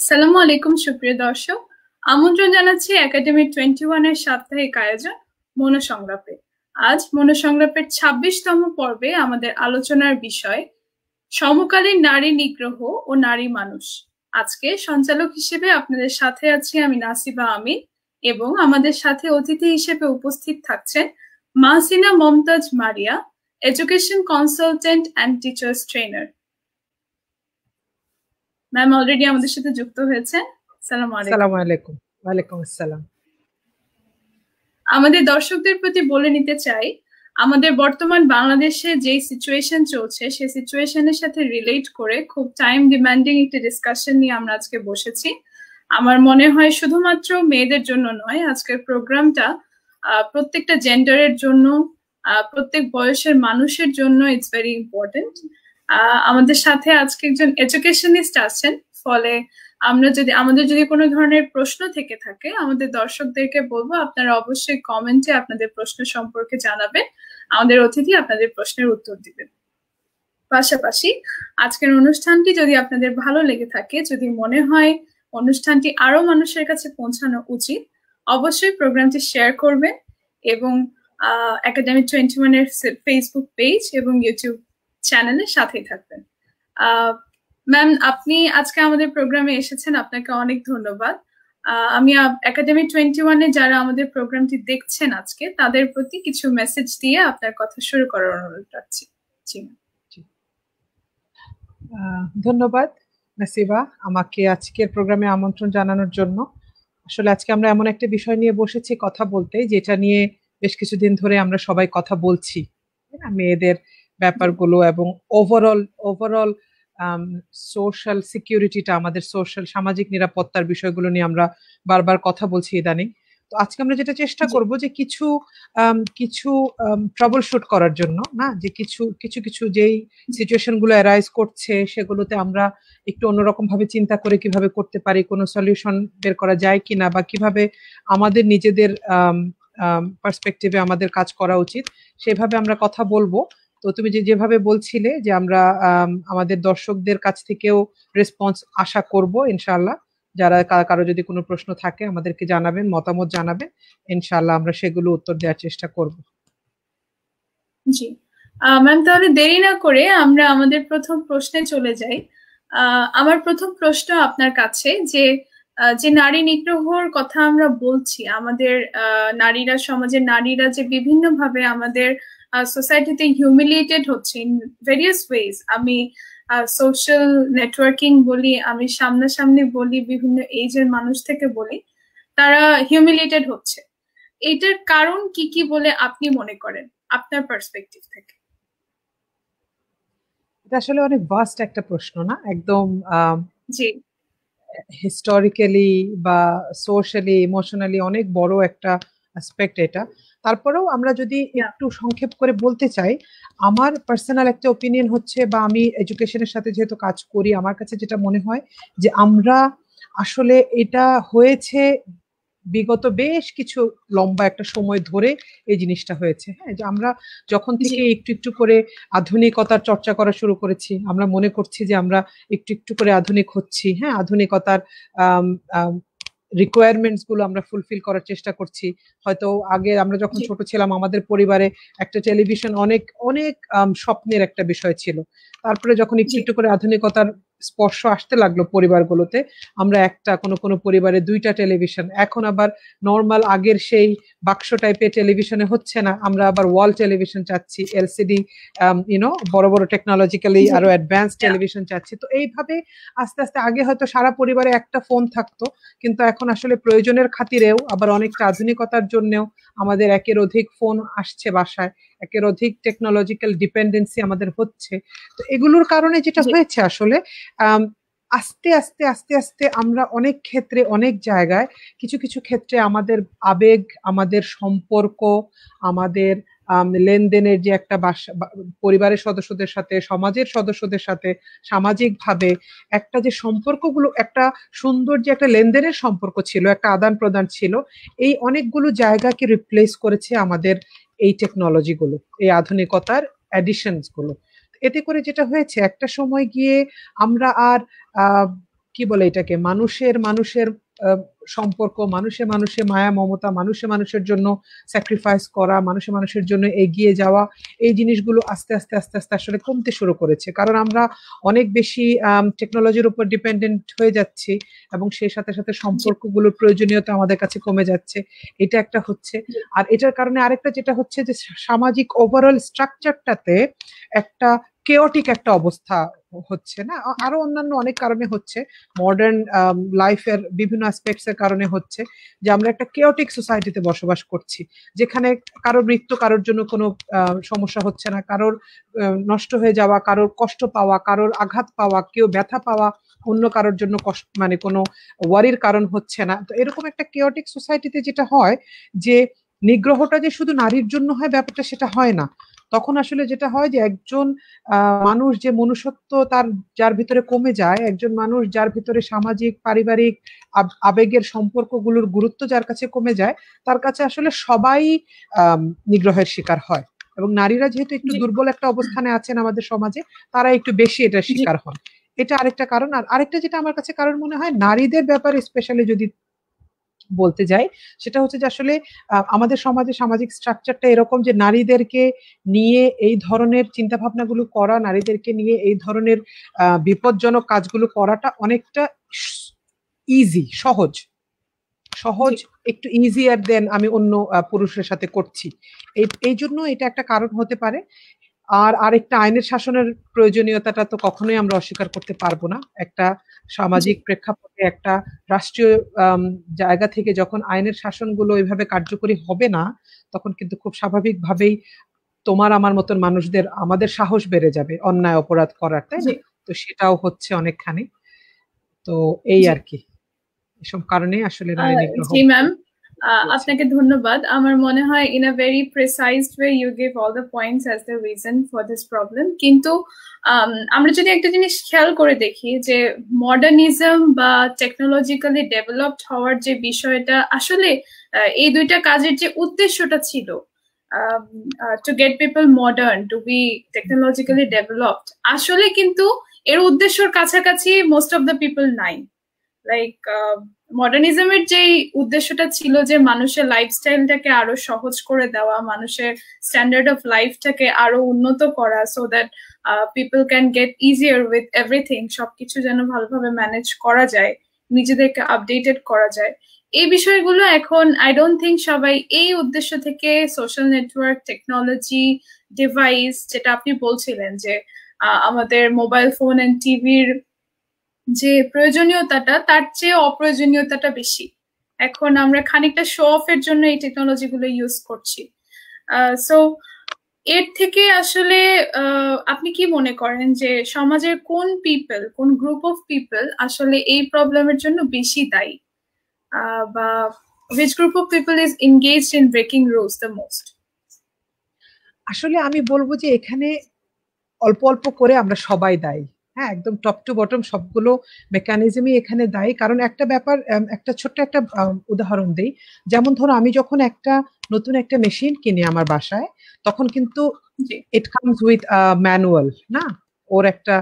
আসসালামু আলাইকুম সুপ্রিয় দর্শক, আমন্ত্রণ জানাচ্ছি একাডেমি 21 এর সাপ্তাহিক আয়োজন মনোসংলাপে। আজ মনোসংলাপের 26তম পর্বে আমাদের আলোচনার বিষয় সমকালীন নারী নিগ্রহ ও নারী মানুষ। আজকে সঞ্চালক হিসেবে আপনাদের সাথে আছি আমি নাসিবা আমিন, এবং আমাদের সাথে অতিথি হিসেবে উপস্থিত থাকছেন Mahsina Momtaz Maria, education consultant and teachers trainer. Ma'am already আমাদের সাথে যুক্ত হয়েছে। আসসালামু আলাইকুম। ওয়ালাইকুম আসসালাম। আমাদের দর্শকদের প্রতি বলে নিতে চাই, আমাদের বর্তমান বাংলাদেশে যে সিচুয়েশন চলছে সেই সিচুয়েশনের সাথে রিলেট করে খুব টাইম ডিমান্ডিং একটি ডিসকাশন নিয়ে আমরা আজকে বসেছি। আমার মনে হয় শুধুমাত্র মেয়েদের জন্য নয়, আজকের প্রোগ্রামটা প্রত্যেকটা জেন্ডারের জন্য, প্রত্যেক বয়সের মানুষের জন্য ইটস ভেরি ইম্পর্টেন্ট। আমাদের সাথে আজকে একজন এডুকেশনিস্ট আছেন, ফলে আমাদের যদি কোনো ধরনের প্রশ্ন থেকে থাকে, আমাদের দর্শকদেরকে বলবো আপনারা অবশ্যই কমেন্টে আপনাদের প্রশ্ন সম্পর্কে জানাবেন, আমাদের অতিথি আপনাদের প্রশ্নের উত্তর দিবেন। পাশাপাশি আজকের অনুষ্ঠানটি যদি আপনাদের ভালো লেগে থাকে, যদি মনে হয় অনুষ্ঠানটি আরো মানুষের কাছে পৌঁছানো উচিত, অবশ্যই প্রোগ্রামটি শেয়ার করবেন এবং একাডেমি 21 এর ফেসবুক পেজ এবং ইউটিউব চ্যানেলের সাথেই থাকবেন। ম্যাম, আপনি আজকে আমাদের প্রোগ্রামে এসেছেন, আপনাকে অনেক ধন্যবাদ। আমি একাডেমি 21 এ যারা আমাদের প্রোগ্রামটি দেখছেন আজকে, তাদের প্রতি কিছু মেসেজ দিয়ে আপনার কথা শুরু করার অনুরোধ রাখছি। ধন্যবাদ নাসিবা, আমাকে আজকের প্রোগ্রামে আমন্ত্রণ জানানোর জন্য। আসলে আজকে আমরা এমন একটা বিষয় নিয়ে বসেছি কথা বলতে, যেটা নিয়ে বেশ কিছুদিন ধরে আমরা সবাই কথা বলছি, মেয়েদের ব্যাপারগুলো এবং ওভারঅল সোশ্যাল সিকিউরিটিটা, আমাদের সামাজিক নিরাপত্তার বিষয়গুলো নিয়ে আমরা বারবার কথা বলছি ইদানিং। তো আজকে আমরা যেটা চেষ্টা করব যে কিছু ট্রাবল শুট করার জন্য, না যে কিছু যেই সিচুয়েশন গুলো অ্যারাইজ করছে সেগুলোতে আমরা একটু অন্যরকম ভাবে চিন্তা করে কিভাবে করতে পারি, কোনো সলিউশন বের করা যায় কিনা, বা কিভাবে আমাদের নিজেদের পার্সপেক্টিভে আমাদের কাজ করা উচিত, সেভাবে আমরা কথা বলবো। তো তুমি যেভাবে বলছিলে যে আমরা আমাদের দর্শকদের কাছ থেকেও রেসপন্স আশা করব ইনশাআল্লাহ। যারা কারো যদি কোনো প্রশ্ন থাকে আমাদেরকে জানাবেন, মতামত জানাবেন, ইনশাআল্লাহ আমরা সেগুলো উত্তর দেওয়ার চেষ্টা করব। জি ম্যাম, তাহলে দেরি না করে আমরা আমাদের প্রথম প্রশ্নে চলে যাই। আমার প্রথম প্রশ্ন আপনার কাছে, যে নারী নিগ্রহর কথা আমরা বলছি, আমাদের নারীরা, সমাজের নারীরা যে বিভিন্ন ভাবে আমাদের সোসাইটিতে হিউমিলিয়েটেড হচ্ছে ইন ভেরিয়াস ওয়েজ। আমি সোশ্যাল নেটওয়ার্কিং বলি, আমি সামনাসামনি বলি, বিভিন্ন এজের মানুষ থেকে বলি, তারা হিউমিলিয়েটেড হচ্ছে। এটার কারণ কি কি বলে আপনি মনে করেন আপনার পার্সপেক্টিভ থেকে? এটা আসলে অনেক ভাস্ট একটা প্রশ্ন, না একদম জি, হিস্টোরিক্যালি বা সোশ্যালি ইমোশনালি অনেক বড় একটা অ্যাসপেক্ট এটা। তারপরেও আমরা যদি একটু সংক্ষেপ করে বলতে চাই, আমার পার্সোনাল একটা ওপিনিয়ন হচ্ছে, বা আমি এডুকেশনের সাথে যেহেতু কাজ করি, আমার কাছে যেটা মনে হয় যে আমরা আসলে এটা হয়েছে বিগত বেশ কিছু লম্বা একটা সময় ধরে এই জিনিসটা হয়েছে। হ্যাঁ, যে আমরা যখন থেকে একটু একটু করে আধুনিকতার চর্চা করা শুরু করেছি, আমরা মনে করছি যে আমরা একটু একটু করে আধুনিক হচ্ছি। হ্যাঁ, আধুনিকতার রিকোয়ারমেন্টস গুলো আমরা ফুলফিল করার চেষ্টা করছি। হয়তো আগে আমরা যখন ছোট ছিলাম, আমাদের পরিবারে একটা টেলিভিশন অনেক অনেক স্বপ্নের একটা বিষয় ছিল। তারপরে যখন একটু একটু করে আধুনিকতার স্পর্শ আসতে লাগলো পরিবারগুলোতে, আমরা কোনো পরিবারে 2টা টেলিভিশন, এখন আবার নর্মাল আগের সেই বাক্স টাইপের টেলিভিশনে হচ্ছে না, আমরা আবার ওয়াল টেলিভিশন চাচ্ছি, এলসিডি বড় বড় টেকনোলজিক্যালি আরো অ্যাডভান্স টেলিভিশন চাচ্ছি। তো এইভাবে আস্তে আস্তে, আগে হয়তো সারা পরিবারে একটা ফোন থাকতো, কিন্তু এখন আসলে প্রয়োজনের খাতিরেও, আবার অনেকটা আধুনিকতার জন্যও আমাদের একের অধিক ফোন আসছে বাসায়, একের অধিক টেকনোলজিক্যাল ডিপেন্ডেন্সি আমাদের হচ্ছে। তো এগুলোর কারণে যেটা হয়েছে আসলে আস্তে আস্তে আস্তে আস্তে আমরা অনেক ক্ষেত্রে, অনেক জায়গায়, কিছু কিছু ক্ষেত্রে আমাদের আবেগ, আমাদের সম্পর্ক, আমাদের লেনদেনের যে একটা পরিবারের সদস্যদের সাথে, সমাজের সদস্যদের সাথে, সামাজিকভাবে একটা যে সম্পর্কগুলো, একটা সুন্দর যে একটা লেনদেনের সম্পর্ক ছিল, একটা আদান প্রদান ছিল, এই অনেকগুলো জায়গাকে রিপ্লেস করেছে আমাদের এই টেকনোলজি গুলো, এই আধুনিকতার অ্যাডিশনস গুলো। এতে করে যেটা হয়েছে, একটা সময় গিয়ে আমরা আর কি বলে এটাকে, মানুষের মানুষের সম্পর্ক, মানুষে মানুষে মায়া মমতা, মানুষে মানুষের জন্য স্যাক্রিফাইস করা, মানুষে মানুষের জন্য এগিয়ে যাওয়া, এই জিনিসগুলো আস্তে আস্তে আস্তে আস্তে আসলে কমতে শুরু করেছে। কারণ আমরা অনেক বেশি টেকনোলজির উপর ডিপেন্ডেন্ট হয়ে যাচ্ছি এবং সেই সাথে সাথে সম্পর্কগুলোর প্রয়োজনীয়তা আমাদের কাছে কমে যাচ্ছে, এটা একটা হচ্ছে। আর এটার কারণে আরেকটা যেটা হচ্ছে যে সামাজিক ওভারঅল স্ট্রাকচারটাতে একটা কেওটিক একটা অবস্থা হচ্ছে না, আরো অন্যান্য অনেক কারণে হচ্ছে, মডার্ন লাইফের বিভিন্ন অ্যাসপেক্টস এর কারণে হচ্ছে যে আমরা একটা কেওটিক সোসাইটিতে বসবাস করছি, যেখানে কারোর মৃত্যু কারোর জন্য কোনো সমস্যা হচ্ছে না, কারোর নষ্ট হয়ে যাওয়া, কারোর কষ্ট পাওয়া, কারোর আঘাত পাওয়া, কেউ ব্যথা পাওয়া অন্য কারোর জন্য কষ্ট মানে কোনো ওয়ারির কারণ হচ্ছে না। তো এরকম একটা কেওটিক সোসাইটিতে যেটা হয় যে নিগ্রহটা যে শুধু নারীর জন্য হয় ব্যাপারটা সেটা হয় না। তখন আসলে যেটা হয় যে একজন মানুষ যে মনুষ্যত্ব তার যার ভিতরে কমে যায়, একজন মানুষ যার ভিতরে সামাজিক পারিবারিক আবেগের সম্পর্কগুলোর গুরুত্ব যার কাছে কমে যায়, তার কাছে আসলে সবাই নিগ্রহের শিকার হয়। এবং নারীরা যেহেতু একটু দুর্বল একটা অবস্থানে আছেন আমাদের সমাজে, তারা একটু বেশি এটার শিকার হন। এটা আরেকটা কারণ। আর আরেকটা যেটা আমার কাছে কারণ মনে হয় নারীদের ব্যাপারে স্পেশালি যদি বলতে যাই, সেটা হচ্ছে যে আসলে আমাদের সমাজে সামাজিক স্ট্রাকচারটা এরকম যে নারীদেরকে নিয়ে এই ধরনের চিন্তা ভাবনাগুলো করা, নারীদেরকে নিয়ে এই ধরনের বিপজ্জনক কাজগুলো করাটা অনেকটা ইজি, সহজ সহজ একটু ইজিয়ার দেন আমি অন্য পুরুষের সাথে করছি। এই জন্য এটা একটা কারণ হতে পারে। আর আরেকটা আইনের শাসনের প্রয়োজনীয়তাটা তো কখনোই আমরা অস্বীকার করতে পারবো না। একটা সামাজিক প্রেক্ষাপটে একটা রাষ্ট্রীয় জায়গা থেকে যখন আইনের শাসনগুলো ওইভাবে কার্যকরী হবে না, তখন কিন্তু খুব স্বাভাবিকভাবেই তোমার আমার মতন মানুষদের আমাদের সাহস বেড়ে যাবে অন্যায় অপরাধ করার, তাই না? তো সেটাও হচ্ছে অনেকখানি। তো এই আর কি, এসব কারণে আসলে নারী নিগ্রহ। জি ম্যাম, আপনাকে ধন্যবাদ। আমার মনে হয় in a very precise way you give all the points as the reason for this problem. কিন্তু আমরা যদি একটা জিনিস খেয়াল করে দেখি যে মডার্নিজম বা টেকনোলজিক্যালি ডেভেলপড হওয়ার যে বিষয়টা, আসলে এই দুইটা কাজের যে উদ্দেশ্যটা ছিল, to get people modern, to be technologically developed, আসলে কিন্তু এর উদ্দেশ্যর কাছাকাছি মোস্ট অফ দ্য পিপল নাই। লাইক মডার্নিজমের যেই উদ্দেশ্যটা ছিল যে মানুষের লাইফস্টাইলটাকে আরো সহজ করে দেওয়া, মানুষের স্ট্যান্ডার্ড অফ লাইফটাকে আরো উন্নত করা, so that people can get easier with everything, সবকিছু যেন ভালোভাবে ম্যানেজ করা যায়, নিজেদেরকে আপডেটেড করা যায়, এই বিষয়গুলো এখন আই ডোন্ট থিঙ্ক সবাই এই উদ্দেশ্য থেকে সোশ্যাল নেটওয়ার্ক, টেকনোলজি, ডিভাইস, যেটা আপনি বলছিলেন যে আমাদের মোবাইল ফোন এন্ড টিভির যে প্রয়োজনীয়তাটা তার চেয়ে অপ্রয়োজনীয়তাটা বেশি। এখন আমরা খানিকটা শো অফ এর জন্য এই টেকনোলজি গুলো ইউজ করছি। সো এর থেকে আসলে আপনি কি মনে করেন যে সমাজের কোন পিপল, কোন গ্রুপ অফ পিপল আসলে এই প্রবলেমের জন্য বেশি দায়ী, বা which group of people is engaged in breaking rules the most? আসলে আমি বলবো যে এখানে অল্প অল্প করে আমরা সবাই দায়ী। হ্যাঁ, একদম টপ টু বটম সবগুলো মেকানিজমই এখানে দায়ী। কারণ একটা ব্যাপার, একটা ছোট্ট একটা উদাহরণ দেই। যেমন ধরো আমি যখন একটা নতুন একটা মেশিন কিনি আমার বাসায়, তখন কিন্তু ইট কামস উইথ ম্যানুয়াল, না? ওর একটা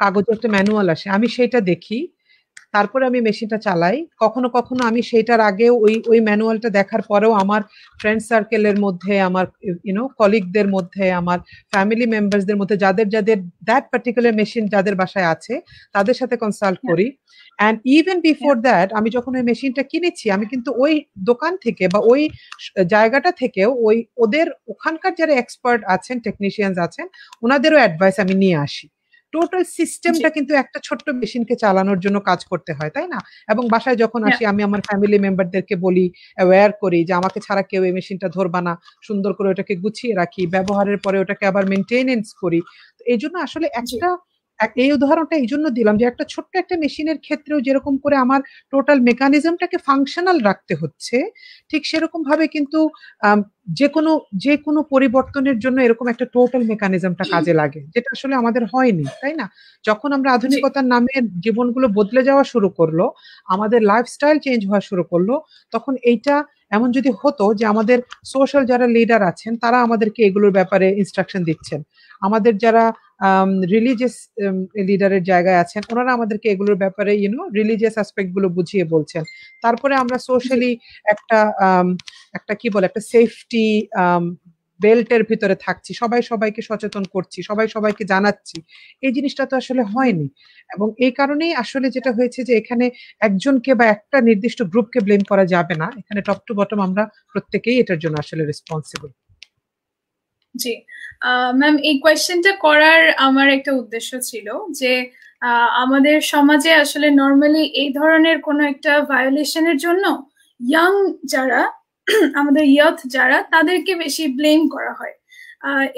কাগজে একটা ম্যানুয়াল আসে, আমি সেটা দেখি, তারপরে আমি মেশিনটা চালাই। কখনো কখনো আমি সেইটার আগে ওই ম্যানুয়ালটা দেখার পরেও আমার ফ্রেন্ড সার্কেলের মধ্যে, আমার কলিগদের মধ্যে, আমার ফ্যামিলি মেম্বারসদের মধ্যে যাদের যাদের দ্যাট পার্টিকুলার মেশিন যাদের বাসায় আছে তাদের সাথে কনসাল্ট করি। অ্যান্ড ইভেন বিফোর দ্যাট আমি যখন ওই মেশিনটা কিনেছি, আমি কিন্তু ওই দোকান থেকে বা ওই জায়গাটা থেকেও ওদের ওখানকার যারা এক্সপার্ট আছেন, টেকনিশিয়ানস আছেন, ওনাদেরও অ্যাডভাইস আমি নিয়ে আসি। টোটাল সিস্টেমটা কিন্তু একটা ছোট্ট মেশিনকে চালানোর জন্য কাজ করতে হয়, তাই না? এবং বাসায় যখন আসি আমি আমার ফ্যামিলি মেম্বারদেরকে বলি, অ্যাওয়্যার করি যে আমাকে ছাড়া কেউ এই মেশিনটা ধরবা না, সুন্দর করে ওটাকে গুছিয়ে রাখি, ব্যবহারের পরে ওটাকে আবার মেনটেনেন্স করি। এই জন্য আসলে এই উদাহরণটা এই জন্য দিলাম যে একটা ছোট্ট একটা মেশিনের ক্ষেত্রেও যেরকম করে আমার টোটাল মেকানিজমটাকে ফাংশনাল রাখতে হচ্ছে, ঠিক সেরকম ভাবে কিন্তু যে কোনো পরিবর্তনের জন্য এরকম একটা টোটাল মেকানিজমটা কাজে লাগে, যেটা আসলে আমাদের হয়নি, তাই না? যখন আমরা আধুনিকতার নামে জীবনগুলো বদলে যাওয়া শুরু করলো, আমাদের লাইফস্টাইল চেঞ্জ হওয়া শুরু করলো, তখন এইটা এমন যদি হতো যে আমাদের সোশ্যাল যারা লিডার আছেন তারা আমাদেরকে এগুলোর ব্যাপারে ইনস্ট্রাকশন দিচ্ছেন, আমাদের যারা রিলিজিয়াস লিডারের জায়গায় আছেন, ওনারা আমাদেরকে এগুলোর ব্যাপারে রিলিজিয়াস অ্যাসপেক্ট গুলো বুঝিয়ে বলছেন। তারপরে আমরা সোশ্যালি একটা একটা কি বলে একটা সেফটি বেল্টের ভিতরে থাকছি, সবাই সবাইকে সচেতন করছি, সবাই সবাইকে জানাচ্ছি। এই জিনিসটা তো আসলে হয়নি, এবং এই কারণেই আসলে যেটা হয়েছে যে এখানে একজনকে বা একটা নির্দিষ্ট গ্রুপকে ব্লেম করা যাবে না, এখানে টপ টু বটম আমরা প্রত্যেকেই এটার জন্য আসলে রেসপন্সিবল। জি ম্যাম, এই কোয়েশ্চেনটা করার আমার একটা উদ্দেশ্য ছিল যে আমাদের সমাজে আসলে নর্মালি এই ধরনের কোনো একটা ভায়োলেশনের জন্য ইয়াং যারা আমাদের ইয়থ যারা তাদেরকে বেশি ব্লেম করা হয়।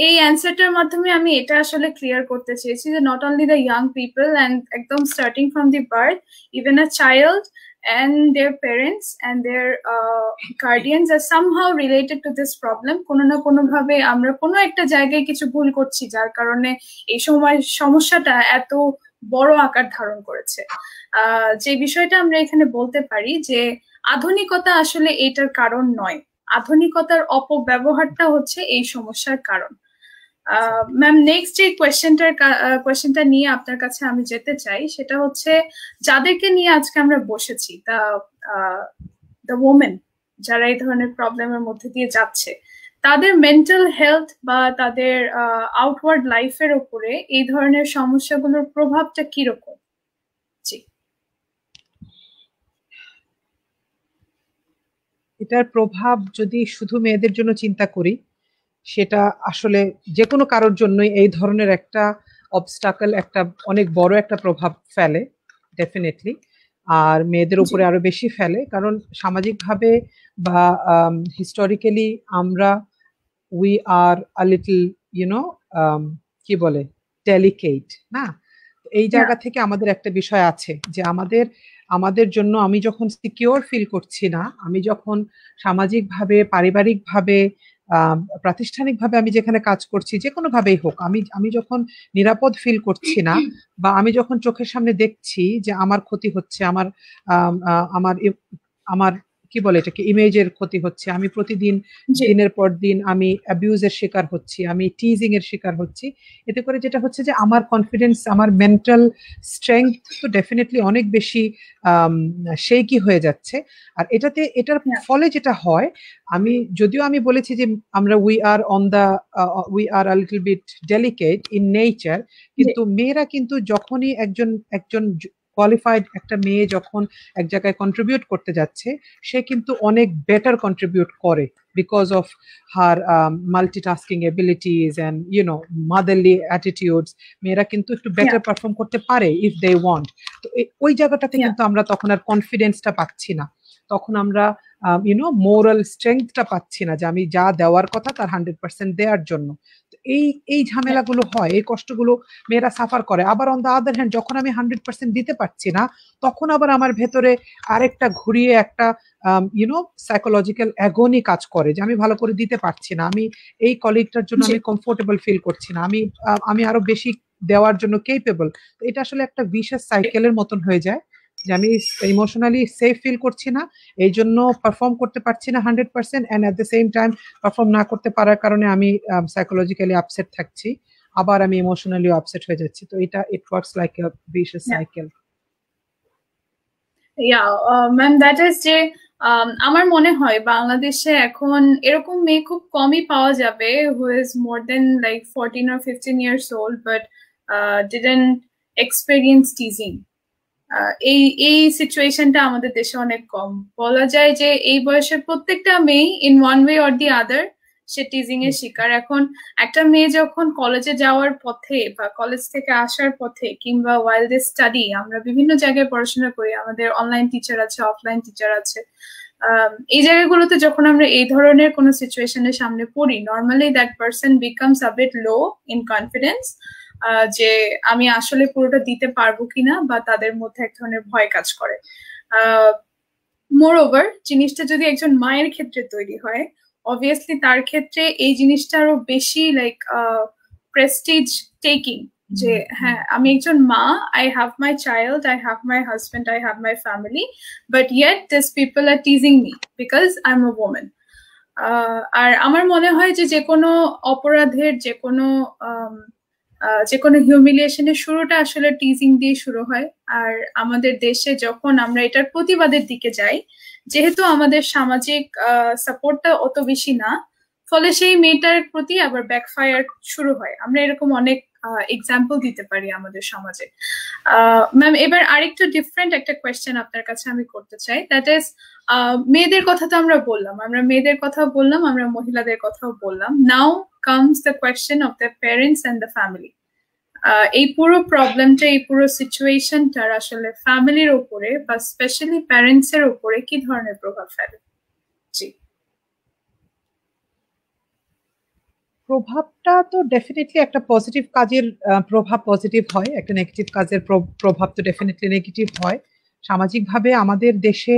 এই অ্যান্সারটার মাধ্যমে আমি এটা আসলে ক্লিয়ার করতে চেয়েছি যে not only the young people and একদম starting from the birth, even a child and their parents and their guardians are somehow related to this problem. কোনো না কোনো ভাবে আমরা কোনো একটা জায়গায় কিছু ভুল করছি যার কারণে এই সময় সমস্যাটা এত বড় আকার ধারণ করেছে। যে বিষয়টা আমরা এখানে বলতে পারি যে আধুনিকতা আসলে এটার কারণ নয়, আধুনিকতার অপব্যবহারটা হচ্ছে এই সমস্যার কারণ। ম্যাম, নেক্সট যে কোয়েশ্চেনটা নিয়ে আপনার কাছে আমি যেতে চাই সেটা হচ্ছে যাদেরকে নিয়ে আজকে আমরা বসেছি, দ্য ওমেন যারা এই ধরনের প্রবলেমের মধ্যে দিয়ে যাচ্ছে, তাদের মেন্টাল হেলথ বা তাদের আউটওয়ার্ড লাইফের উপরে এই ধরনের সমস্যাগুলোর প্রভাবটা কিরকম? জি, এটার প্রভাব যদি শুধু মেয়েদের জন্য চিন্তা করি, সেটা আসলে যে কোনো কারোর জন্যই এই ধরনের একটা অবস্টাকল একটা অনেক বড় একটা প্রভাব ফেলে ডেফিনেটলি, আর মেয়েদের উপরে আরো বেশি ফেলে, কারণ সামাজিকভাবে বা হিস্টোরিক্যালি আমরা উই আর আ লিটল কি বলে ডেলিকেট না। এই জায়গা থেকে আমাদের একটা বিষয় আছে যে আমাদের জন্য আমি যখন সিকিউর ফিল করছি না, আমি যখন সামাজিকভাবে পারিবারিকভাবে প্রাতিষ্ঠানিকভাবে আমি যেখানে কাজ করছি যে কোনো ভাবেই হোক, আমি যখন নিরাপদ ফিল করছি না, বা আমি যখন চোখের সামনে দেখছি যে আমার ক্ষতি হচ্ছে, আমার আমার কি বলে এটাকে ইমেজের ক্ষতি হচ্ছে, আমি প্রতিদিন দিনের পর দিন আমি অ্যাবিউজের শিকার হচ্ছি, আমি টিজিং এর শিকার হচ্ছি, এতে করে যেটা হচ্ছে যে আমার কনফিডেন্স, আমার মেন্টাল স্ট্রেংথ তো ডেফিনেটলি অনেক বেশি শেকি হয়ে যাচ্ছে। আর এটার ফলে যেটা হয়, যদিও আমি বলেছি যে আমরা we are a little bit delicate in nature, কিন্তু মেয়েরা কিন্তু যখনই একজন কোয়ালিফাইড একটা মেয়ে যখন এক জায়গায় কন্ট্রিবিউট করতে যাচ্ছে, সে কিন্তু অনেক বেটার কন্ট্রিবিউট করে because of her multitasking abilities and motherly attitudes. মেয়েরা কিন্তু একটু বেটার পারফর্ম করতে পারে ইফ দে ওয়ান্ট। তো ওই জায়গাটাতে কিন্তু আমরা তখন আর কনফিডেন্সটা পাচ্ছি না, তখন আমরা মোরাল স্ট্রেংথটা পাচ্ছি না যে আমি যা দেওয়ার কথা তার 100% দেওয়ার জন্য। এই ঝামেলাগুলো হয়, এই কষ্টগুলো মেয়েরা সাফার করে। আবার অন দা আদার হ্যান্ড, যখন আমি 100% দিতে পারছি না, তখন আবার আমার ভেতরে আরেকটা ঘুরিয়ে একটা সাইকোলজিক্যাল অ্যাগনি কাজ করে যে আমি ভালো করে দিতে পারছি না, আমি এই কলিগটার জন্য আমি কমফোর্টেবল ফিল করছি না, আমি আরো বেশি দেওয়ার জন্য কেপেবল। এটা আসলে একটা ভিশাস সাইকেলের মতন হয়ে যায় যে আমি ইমোশনালি সেফ ফিল করছি না, এই জন্য পারফর্ম করতে পারছি না 100%, and at the same time perform না করতে পারার কারণে আমি সাইকোলজিক্যালি আপসেট থাকছি, আবার আমি ইমোশনালি আপসেট হয়ে যাচ্ছি। তো it works like a vicious cycle. Ma'am, that is যে আমার মনে হয় বাংলাদেশে এখন এরকম মেয়ে খুব কমই পাওয়া যাবে who is more than like 14 or 15 years old but didn't experience teasing. এই সিচুয়েশনটা আমাদের দেশে অনেক কম। বলা যায় যে এই বয়সের প্রত্যেকটা মেয়ে in one way or the other say teasing এর শিকার। এখন একটা মেয়ে যখন কলেজে যাওয়ার পথে বা কলেজ থেকে আসার পথে কিংবা ওয়াইল দে স্টাডি, আমরা বিভিন্ন জায়গায় পড়াশোনা করি, আমাদের অনলাইন টিচার আছে, অফলাইন টিচার আছে, এই জায়গাগুলোতে যখন আমরা এই ধরনের কোনো সিচুয়েশনের সামনে পড়ি, normally that person becomes a bit low in confidence যে আমি আসলে পুরোটা দিতে পারবো কিনা, বা তাদের মধ্যে এক ধরনের ভয় কাজ করে। মোর ওভার জিনিসটা যদি একজন মায়ের ক্ষেত্রে তৈরি হয়, অবভিয়াসলি তার ক্ষেত্রে এই জিনিসটা আরো বেশি লাইক প্রেস্টিজ টেকিং, যে হ্যাঁ আমি একজন মা, I have my child, I have my husband, I have my family, but yet this people are teasing me because I am a women. আর আমার মনে হয় যে কোনো অপরাধের, যে কোনো যে কোনো হিউমিলিয়েশনের শুরুটা আসলে টিজিং দিয়ে শুরু হয়। আর আমাদের দেশে যখন আমরা এটার প্রতিবাদের দিকে যাই, যেহেতু আমাদের সামাজিক সাপোর্টটা অত বেশি না, ফলে সেই মেয়েটার প্রতি আবার ব্যাকফায়ার শুরু হয়। আমরা এরকম অনেক এক্সাম্পল দিতে পারি আমাদের সমাজে। ম্যাম, এবার আরেকটু ডিফারেন্ট একটা কোয়েশ্চেন আপনার কাছে আমি করতে চাই, দ্যাট ইজ মেয়েদের কথা তো আমরা বললাম, আমরা মেয়েদের কথা বললাম, আমরা মহিলাদের কথাও বললাম। নাও comes the question of the parents and the family. এই পুরো প্রবলেমটা, এই পুরো সিচুয়েশনটার আসলে ফ্যামিলির উপরে বা স্পেশালি প্যারেন্টস এর উপরে কি ধরনের প্রভাব ফেলে? জি, প্রভাবটা তো ডেফিনেটলি একটা পজিটিভ কাজের প্রভাব পজিটিভ হয়, একটা নেগেটিভ কাজের প্রভাব তো ডেফিনেটলি নেগেটিভ হয়। সামাজিকভাবে আমাদের দেশে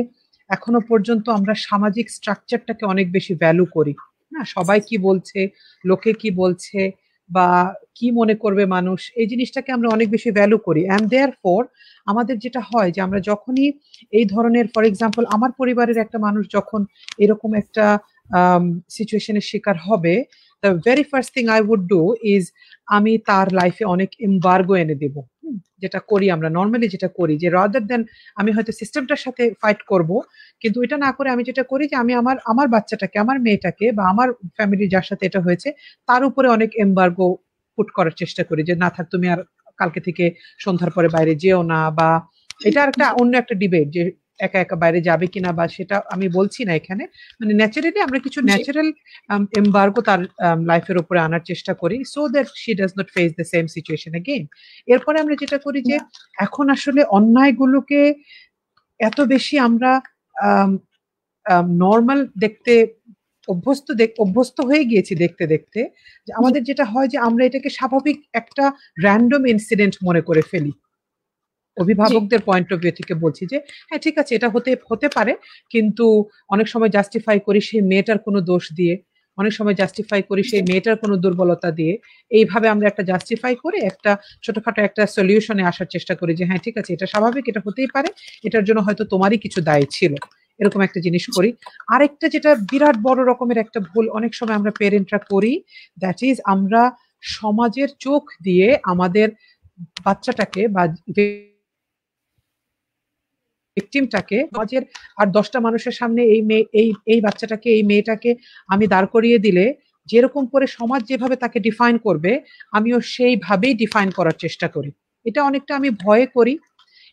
এখনো পর্যন্ত আমরা সামাজিক স্ট্রাকচারটাকে অনেক বেশি ভ্যালু করি না, সবাই কি বলছে, লোকে কি বলছে, বা কি মনে করবে মানুষ, এই জিনিসটাকে আমরা অনেক বেশি ভ্যালু করি। অ্যান্ড দেয়ার ফর আমাদের যেটা হয় যে আমরা যখনই এই ধরনের, ফর এক্সাম্পল আমার পরিবারের একটা মানুষ যখন এরকম একটা সিচুয়েশনের শিকার হবে, the very first thing I would do is আমি তার লাইফে অনেক এমবার্গো এনে দেব। যেটা করি আমরা নর্মালি, যেটা করি যে রাদার দেন আমি হয়তো সিস্টেমটার সাথে ফাইট করব, কিন্তু এটা না করে আমি যেটা করি যে আমি আমার আমার বাচ্চাটাকে, আমার মেয়েটাকে বা আমার ফ্যামিলি যার সাথে এটা হয়েছে তার উপরে অনেক এমবার্গো পুট করার চেষ্টা করি, যে না থাক, তুমি আর কালকে থেকে সন্ধ্যার পরে বাইরে যেও না, বা এটা আর একটা অন্য একটা ডিবেট যে একা একা বাইরে যাবে কিনা, বা সেটা আমি বলছি না এখানে। মানে ন্যাচারালি আমরা কিছু ন্যাচারাল এমবার্গো তার লাইফের উপরে আনার চেষ্টা করি, so that she does not face the same situation again. এরপরে আমরা যেটা করি যে এখন আসলে অন্যায়গুলোকে এত বেশি আমরা নর্মাল দেখতে অভ্যস্ত হয়ে গিয়েছি দেখতে দেখতে, যে আমাদের যেটা হয় যে আমরা এটাকে স্বাভাবিক একটা র্যান্ডম ইনসিডেন্ট মনে করে ফেলি। অভিভাবকদের পয়েন্ট অফ ভিউ থেকে বলছি যে হ্যাঁ ঠিক আছে, এটা হতে পারে, কিন্তু অনেক সময় জাস্টিফাই করি সেই মেয়েটার কোনো দোষ দিয়ে, অনেক সময় জাস্টিফাই করি সেই মেয়েটার কোনো দুর্বলতা দিয়ে। এইভাবে আমরা একটা জাস্টিফাই করে একটা ছোটখাটো একটা সলিউশনে আসার চেষ্টা করি যে হ্যাঁ ঠিক আছে, এটা স্বাভাবিক, এটা হতেই পারে, এটার জন্য হয়তো তোমারই কিছু দায় ছিল, এরকম একটা জিনিস করি। আরেকটা যেটা বিরাট বড় রকমের একটা ভুল অনেক সময় আমরা পেরেন্টরা করি, দ্যাট ইজ আমরা সমাজের চোখ দিয়ে আমাদের বাচ্চাটাকে বা ভিকটিমটাকে, সমাজের আর 10টা মানুষের সামনে এই বাচ্চাটাকে, এই মেয়েটাকে আমি দাঁড় করিয়ে দিলে যেরকম করে সমাজ যেভাবে তাকে ডিফাইন করবে, আমিও সেইভাবেই ডিফাইন করার চেষ্টা করি। এটা অনেকটা আমি ভয়ে করি,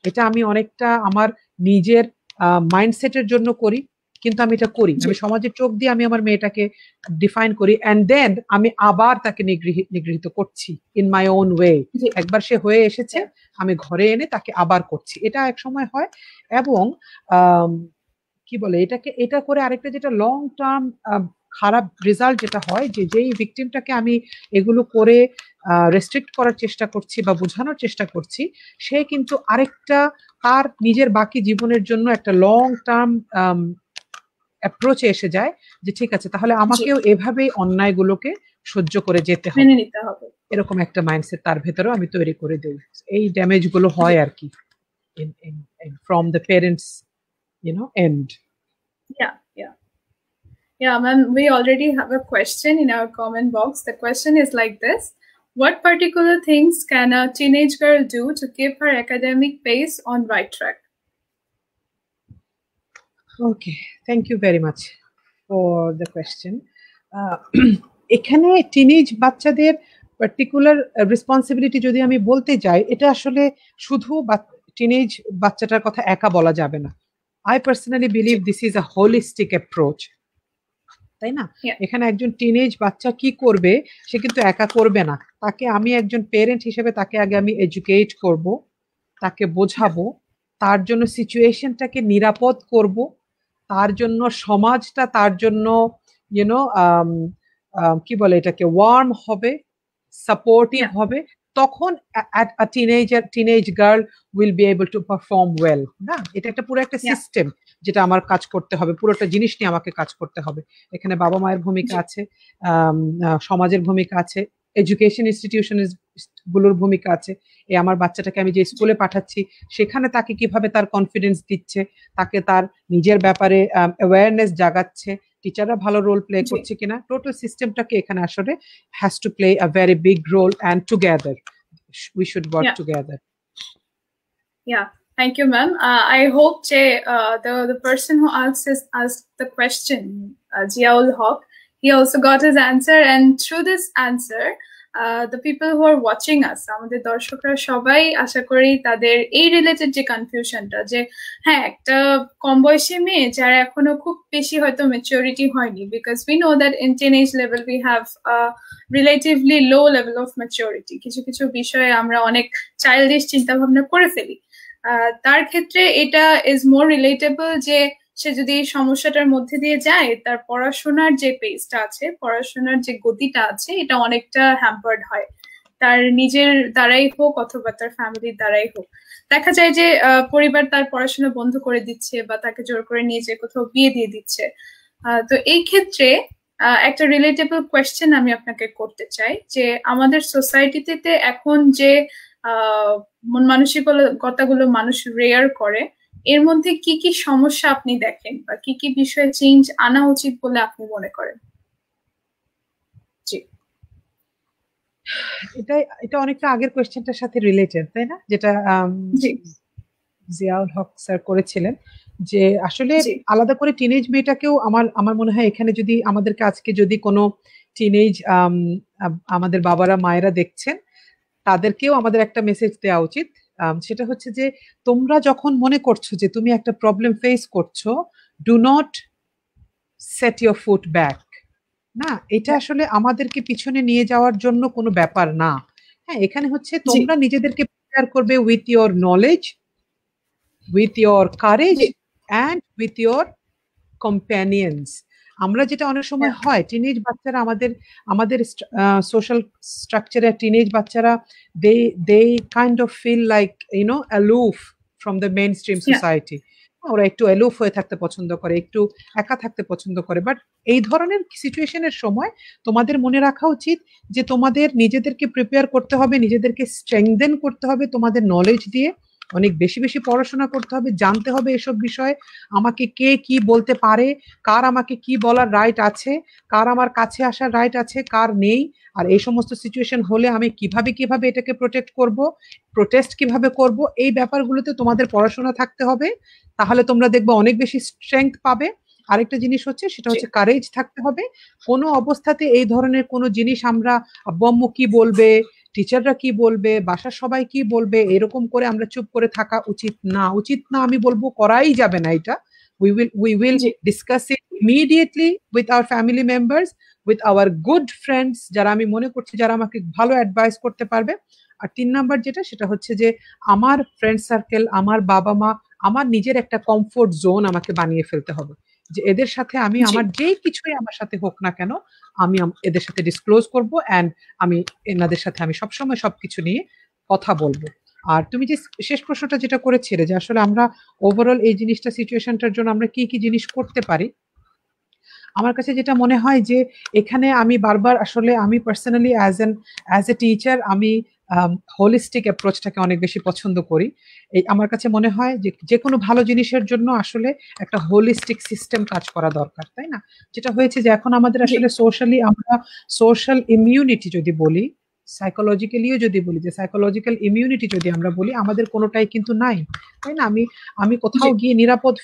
এটা আমি অনেকটা আমার নিজের মাইন্ডসেটের জন্য করি, কিন্তু আমি এটা করি, আমি সমাজের চোখ দিয়ে আমি আমার মেয়েটাকে ডিফাইন করি, অ্যান্ড দেন আমি আবার তাকে নিগৃহীত করছি ইন মাই ওন ওয়ে। একবার সে হয়ে এসেছে, আমি ঘরে এনে তাকে আবার করছি, এটা এক সময় হয়। এবং কি বলে এটাকে, এটা করে আরেকটা যেটা লং টার্ম খারাপ রেজাল্ট যেটা হয়, যে যেই ভিকটিমটাকে আমি এগুলো করে রেস্ট্রিক্ট করার চেষ্টা করছি বা বোঝানোর চেষ্টা করছি, সে কিন্তু আরেকটা তার নিজের বাকি জীবনের জন্য একটা লং টার্ম অ্যাপ্রোচে এসে যায় যে ঠিক আছে, তাহলে আমাকেও এভাবেই অন্যায়গুলোকে সহ্য করে যেতে হবে, এরকম একটা মাইন্ডসেট তার ভেতরেও আমি তৈরি করে দিই। এই ড্যামেজ গুলো হয় আর কি from the parents end. Yeah, ma'am, we already have a question in our comment box. The question is like this: what particular things can a teenage girl do to keep her academic pace on right track? Okay, thank you very much for the question. এখানে teenage বাচ্চাদের particular responsibility যদি আমি বলতে যাই, এটা আসলে শুধু teenage বাচ্চাটার কথা একা বলা যাবে না। I personally believe this is a holistic approach, তাই না? এখানে একজন টিনেজ বাচ্চা কি করবে সে কিন্তু একা করবে না, তাকে আমি একজন পেরেন্ট হিসেবে তাকে আগে আমি এডুকেট করব, তাকে বোঝাবো, তার জন্য সিচুয়েশনটাকে নিরাপদ করব, তার জন্য সমাজটা তার জন্য কি বলে এটাকে ওয়ার্ম হবে, সাপোর্টিভ হবে, তখন a teenage girl will be able to perform well, না? এটা একটা পুরো একটা সিস্টেম যেটা আমার কাজ করতে হবে, পুরোটা জিনিস নিয়ে আমাকে কাজ করতে হবে। এখানে বাবা মায়ের ভূমিকা আছে, সমাজের ভূমিকা আছে, এডুকেশন ইনস্টিটিউশন গুলোর ভূমিকা আছে। এই আমার বাচ্চাটাকে আমি যে স্কুলে পাঠাচ্ছি সেখানে তাকে কিভাবে তার কনফিডেন্স দিচ্ছে, তাকে তার নিজের ব্যাপারে অ্যাওয়ারনেস জাগাচ্ছে, টিচাররা ভালো রোল প্লে জি করছে কিনা, টোটাল সিস্টেমটাকে এখানে আসলে has to play a very big role and together we should work yeah together. yeah thank you ma'am I hope যে the person who asked the question Ziaul Haq, he also got his answer, and through this answer the people who are watching us, আমাদের দর্শকরা সবাই আশা করি তাদের এই related যে কনফিউশনটা, যে হ্যাঁ একটা কম বয়সী মেয়ে যারা এখনো খুব বেশি হয়তো ম্যাচিউরিটি হয়নি, because we know that in teenage level we have relatively low level of maturity, কিছু কিছু বিষয়ে আমরা অনেক চাইল্ডিশ চিন্তা ভাবনা করে ফেলি। তার ক্ষেত্রে এটা ইজ মোর রিলেটেবল যে সে যদি এই সমস্যাটার মধ্যে দিয়ে যায়, তার পড়াশোনার যে পেসটা আছে, পড়াশোনার যে গতিটা আছে, এটা অনেকটা হ্যাম্পার্ড হয়, তার নিজের দ্বারাই হোক অথবা তার ফ্যামিলির দ্বারাই হোক। দেখা যায় যে পরিবার তার পড়াশোনা বন্ধ করে দিচ্ছে বা তাকে জোর করে নিয়ে যে কোথাও বিয়ে দিয়ে দিচ্ছে। তো এই ক্ষেত্রে একটা রিলেটেবল কোয়েশ্চেন আমি আপনাকে করতে চাই, যে আমাদের সোসাইটিতে এখন যে মন মানসিকতাগুলো মানুষ রেয়ার করে, এর মধ্যে কি কি সমস্যা আপনি দেখেন বা কি কি বিষয়ে চেঞ্জ আনা উচিত বলে আপনি মনে করেন? জি এটা অনেকটা আগের কোয়েশ্চেনটার সাথে রিলেটেড, তাই না, যেটা জি জিয়াউল হক স্যার করেছিলেন, যে আসলে জি আলাদা করে টিনেজ মেয়েটাকেও আমার মনে হয় এখানে যদি আমাদেরকে আজকে যদি কোনো টিনেজ আমাদের বাবারা মায়েরা দেখছেন, তাদেরকেও আমাদের একটা মেসেজ দেওয়া উচিত। সেটা হচ্ছে যে তোমরা যখন মনে করছো যে তুমি একটা প্রবলেম ফেস করছো, do not set your foot back. না, এটা আসলে আমাদেরকে পিছনে নিয়ে যাওয়ার জন্য কোনো ব্যাপার না। হ্যাঁ, এখানে হচ্ছে জি তোমরা নিজেদেরকে প্রিপেয়ার করবে with your knowledge, with your courage G and with your companions. আমরা যেটা অনেক সময় হয়, টিনেজ বাচ্চারা আমাদের সোশ্যাল স্ট্রাকচারে টিনেজ বাচ্চারা they they kind of feel like aloof from the mainstream society. ওরা একটু অ্যালুফ হয়ে থাকতে পছন্দ করে, একটু একা থাকতে পছন্দ করে। বাট এই ধরনের সিচুয়েশনের সময় তোমাদের মনে রাখা উচিত যে তোমাদের নিজেদেরকে প্রিপেয়ার করতে হবে, নিজেদেরকে স্ট্রেংথেন করতে হবে তোমাদের নলেজ দিয়ে, অনেক বেশি বেশি পড়াশোনা করতে হবে, জানতে হবে এসব বিষয়ে আমাকে কে কি বলতে পারে, কার আমাকে কি বলার রাইট আছে, কার আমার কাছে আসার রাইট আছে, কার নেই, আর এই সমস্ত সিচুয়েশন হলে আমি কিভাবে এটাকে প্রোটেক্ট করব, প্রোটেস্ট কিভাবে করব, এই ব্যাপারগুলোতে তোমাদের পড়াশোনা থাকতে হবে। তাহলে তোমরা দেখবে অনেক বেশি স্ট্রেংথ পাবে। আরেকটা জিনিস হচ্ছে, সেটা হচ্ছে কারেজ থাকতে হবে। কোনো অবস্থাতে এই ধরনের কোনো জিনিস আমরা আব্বু আম্মু কি বলবে, টিচাররা কি বলবে, বাসার সবাই কি বলবে, এরকম করে আমরা চুপ করে থাকা উচিত না আমি বলবো, করাই যাবে না এটা। We will discuss it immediately with our family members, with our good friends, যারা আমি মনে করছি যারা আমাকে ভালো অ্যাডভাইস করতে পারবে। আর 3 নাম্বার যেটা, সেটা হচ্ছে যে আমার ফ্রেন্ড সার্কেল, আমার বাবা মা, আমার নিজের একটা কমফোর্ট জোন আমাকে বানিয়ে ফেলতে হবে, যে এদের সাথে আমি আমার যেই কিছুই আমার সাথে হোক না কেন, আমি এদের সাথে ডিসক্লোজ করব, অ্যান্ড আমি এনাদের সাথে আমি সবসময় সবকিছু নিয়ে কথা বলবো। আর তুমি যে শেষ প্রশ্নটা যেটা করেছিলে, যে আসলে আমরা ওভারঅল এই জিনিসটা সিচুয়েশনটার জন্য আমরা কি কি জিনিস করতে পারি, আমার কাছে যেটা মনে হয় যে এখানে আমি বারবার আসলে আমি পার্সোনালি অ্যাজ এ টিচার আমি হোলিস্টিক অ্যাপ্রোচটাকে অনেক বেশি পছন্দ করি। এই আমার কাছে মনে হয় যে যে কোনো ভালো জিনিসের জন্য আসলে একটা হোলিস্টিক সিস্টেম কাজ করা দরকার, তাই না? যেটা হয়েছে যে এখন আমাদের আসলে সোশ্যালি আমরা সোশ্যাল ইমিউনিটি যদি বলি, সাইকোলজিক্যালিও যদি বলি, যে সাইকোলজিক্যাল ইমিউনিটি যদি আমরা বলি, আমাদের কোনোটাই কিন্তু নাই, তাই না? আমি কোথাও গিয়ে নিরাপদ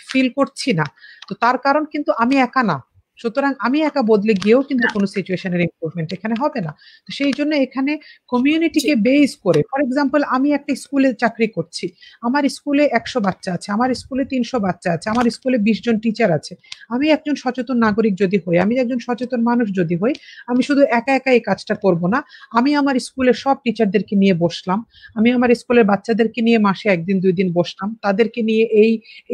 ফিল করছি না। তো তার কারণ কিন্তু আমি একা না। সুতরাং আমি একা বদলে গিয়েও কিন্তু কোনো সিচুয়েশনের ইমপ্রুভমেন্ট এখানে হবে না। তো সেই জন্য এখানে কমিউনিটিকে বেস করে, ফর এক্সাম্পল আমি একটা স্কুলে চাকরি করছি। আমার স্কুলে 100 বাচ্চা আছে, আমার স্কুলে 300 বাচ্চা আছে, আমার স্কুলে 20 জন টিচার আছে। আমি একজন সচেতন নাগরিক যদি হই, আমি একজন সচেতন মানুষ যদি হই, আমি শুধু একা এই কাজটা করব না। আমি আমার স্কুলের সব টিচারদেরকে নিয়ে বসলাম। আমি আমার স্কুলের বাচ্চাদেরকে নিয়ে মাসে 1 দিন 2 দিন বসলাম। তাদেরকে নিয়ে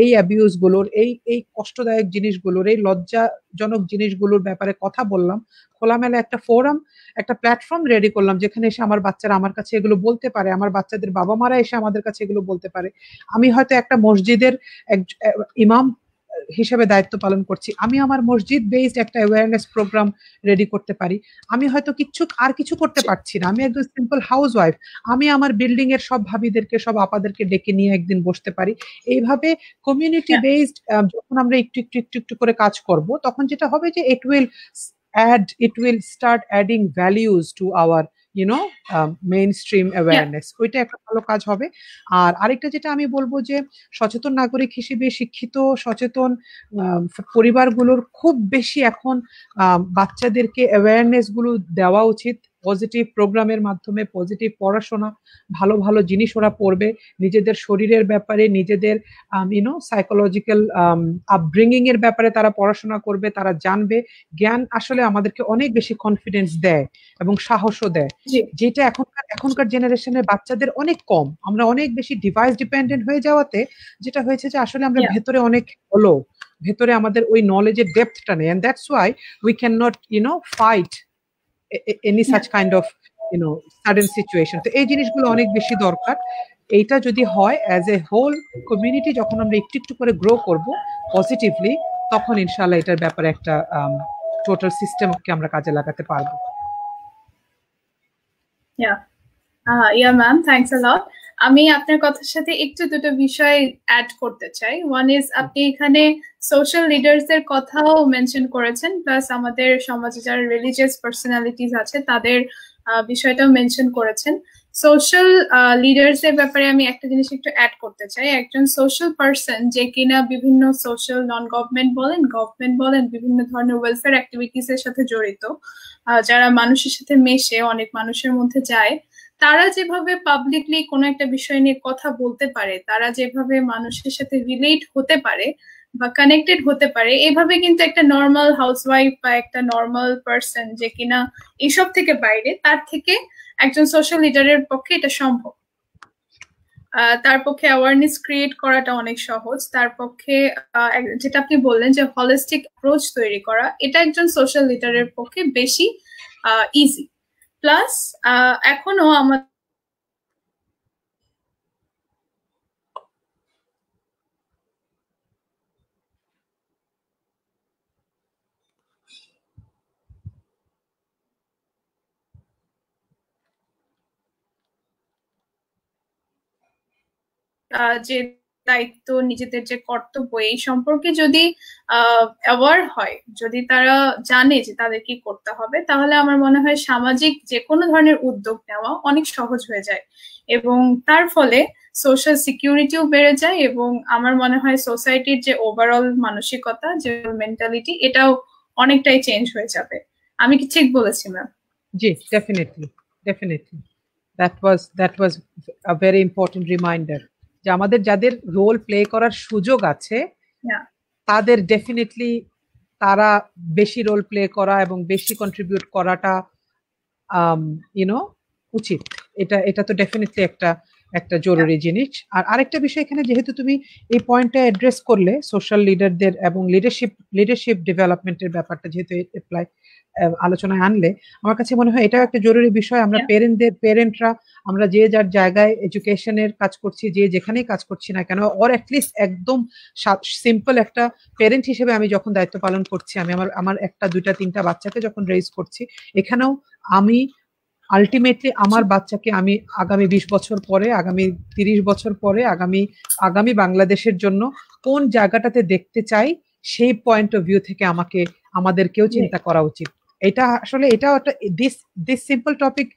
এই অ্যাবিউজ গুলোর, এই কষ্টদায়ক জিনিসগুলোর, এই লজ্জাজনক জিনিসগুলোর ব্যাপারে কথা বললাম। খোলামেলা একটা ফোরাম, একটা প্ল্যাটফর্ম রেডি করলাম, যেখানে এসে আমার বাচ্চারা আমার কাছে এগুলো বলতে পারে, আমার বাচ্চাদের বাবা মারা এসে আমাদের কাছে এগুলো বলতে পারে। আমি হয়তো একটা মসজিদের ইমাম হিসেবে দায়িত্ব পালন করছি, আমি আমার মসজিদ বেসড একটা অ্যাওয়ারনেস প্রোগ্রাম রেডি করতে পারি। আমি হয়তো কিছু করতে পারছি না, আমি একজন সিম্পল হাউস ওয়াইফ, আমি আমার বিল্ডিং এর সব ভাবিদেরকে, সব আপাদেরকে ডেকে নিয়ে একদিন বসতে পারি। এইভাবে কমিউনিটি বেসড যখন আমরা একটু একটু একটু একটু করে কাজ করব, তখন যেটা হবে যে it will start adding values to our mainstream awareness. ওইটা একটা ভালো কাজ হবে। আর আরেকটা যেটা আমি বলবো যে সচেতন নাগরিক হিসেবে শিক্ষিত সচেতন পরিবারগুলোর খুব বেশি এখন বাচ্চাদেরকে অ্যাওয়ারনেস গুলো দেওয়া উচিত। পজিটিভ প্রোগ্রামের মাধ্যমে, পজিটিভ পড়াশোনা, ভালো ভালো জিনিস ওরা পড়বে, নিজেদের শরীরের ব্যাপারে, নিজেদের সাইকোলজিক্যাল আপব্রিঙ্গিং এর ব্যাপারে তারা পড়াশোনা করবে, তারা জানবে। জ্ঞান আসলে আমাদেরকে অনেক বেশি কনফিডেন্স দেয় এবং সাহসও দেয়, যেটা এখনকার জেনারেশনের বাচ্চাদের অনেক কম। আমরা অনেক বেশি ডিভাইস ডিপেন্ডেন্ট হয়ে যাওয়াতে যেটা হয়েছে যে আসলে আমরা ভেতরে অনেক হলো, ভেতরে আমাদের ওই নলেজের ডেপথটা নেই, and that's why we cannot fight any such kind of sudden situation. তো এই জিনিসগুলো অনেক বেশি দরকার। এইটা যদি হয় অ্যাজ এ হোল কমিউনিটি, যখন আমরা একটু একটু করে গ্রো করব পজিটিভলি, তখন ইনশাআল্লাহ এটার ব্যাপারে একটা টোটাল সিস্টেমকে আমরা কাজে লাগাতে পারবো। ম্যাম, থ্যাঙ্কস আ লট। আমি আপনার কথার সাথে একটু দুটো বিষয় অ্যাড করতে চাই। ওয়ান ইজ, আপনি এখানে সোশ্যাল লিডার্সদের কথাও মেনশন করেছেন, প্লাস আমাদের সমাজে যারা রিলিজিয়াস পার্সোনালিটিস আছে তাদের বিষয়টাও মেনশন করেছেন। সোশ্যাল লিডার্সের ব্যাপারে আমি একটা জিনিস একটু অ্যাড করতে চাই। একজন সোশ্যাল পার্সন যে কিনা বিভিন্ন সোশ্যাল নন গভর্নমেন্ট বলেন বিভিন্ন ধরনের ওয়েলফেয়ার অ্যাক্টিভিটিস এর সাথে জড়িত, যারা মানুষের সাথে মেশে, অনেক মানুষের মধ্যে যায়, তারা যেভাবে পাবলিকলি কোনো একটা বিষয় নিয়ে কথা বলতে পারে, তারা যেভাবে মানুষের সাথে রিলেট হতে পারে বা কানেক্টেড হতে পারে, এভাবে কিন্তু একটা নর্মাল হাউসওয়াইফ বা একটা নর্মাল পার্সন যে কিনা এইসব থেকে বাইরে, তার থেকে একজন সোশ্যাল লিডারের পক্ষে এটা সম্ভব। তার পক্ষে অ্যাওয়ারনেস ক্রিয়েট করাটা অনেক সহজ। তার পক্ষে যেটা আপনি বললেন যে হলিস্টিক অ্যাপ্রোচ তৈরি করা, এটা একজন সোশ্যাল লিডারের পক্ষে বেশি ইজি। প্লাস এখনো আমাদের যে দায়িত্ব, নিজেদের যে কর্তব্য, এই সম্পর্কে যদি অ্যাওয়ার হয়, যদি তারা জানে যে তাদের কি করতে হবে, তাহলে আমার মনে হয় সামাজিক যে কোনো ধরনের উদ্যোগ নেওয়া অনেক সহজ হয়ে যায়, এবং তার ফলে সোশ্যাল সিকিউরিটিও বেড়ে যায়, এবং আমার মনে হয় সোসাইটির যে ওভারঅল মানসিকতা, যে মেন্টালিটি, এটাও অনেকটাই চেঞ্জ হয়ে যাবে। আমি কি ঠিক বলেছি ma'am? G, definitely that was a very important reminder যে আমাদের যাদের রোল প্লে করার সুযোগ আছে তাদের ডেফিনেটলি তারা বেশি রোল প্লে করা এবং বেশি কন্ট্রিবিউট করাটা উচিত। এটা তো ডেফিনেটলি একটা জরুরি জিনিস। আর আরেকটা বিষয় এখানে, যেহেতু তুমি এই পয়েন্টটা অ্যাড্রেস করলে সোশ্যাল লিডারদের এবং লিডারশিপ ডেভেলপমেন্টের ব্যাপারটা যেহেতু আলোচনায় আনলে, আমার কাছে মনে হয় এটাও একটা জরুরি বিষয়। আমরা পেরেন্টরা আমরা যে যার জায়গায় এডুকেশনের কাজ করছি, যে যেখানেই কাজ করছি না কেন, অর অ্যাটলিস্ট একদম সিম্পল একটা পেরেন্ট হিসেবে আমি যখন দায়িত্ব পালন করছি, আমি আমার একটা দুইটা তিনটা বাচ্চাকে যখন রেইজ করছি, এখানেও আমি আলটিমেটলি আমার বাচ্চাকে আমি আগামী 20 বছর পরে, আগামী 30 বছর পরে, আগামী বাংলাদেশের জন্য কোন জায়গাটাতে দেখতে চাই, সেই পয়েন্ট অফ ভিউ থেকে আমাদেরকেও চিন্তা করা উচিত। এটা আসলে this simple topic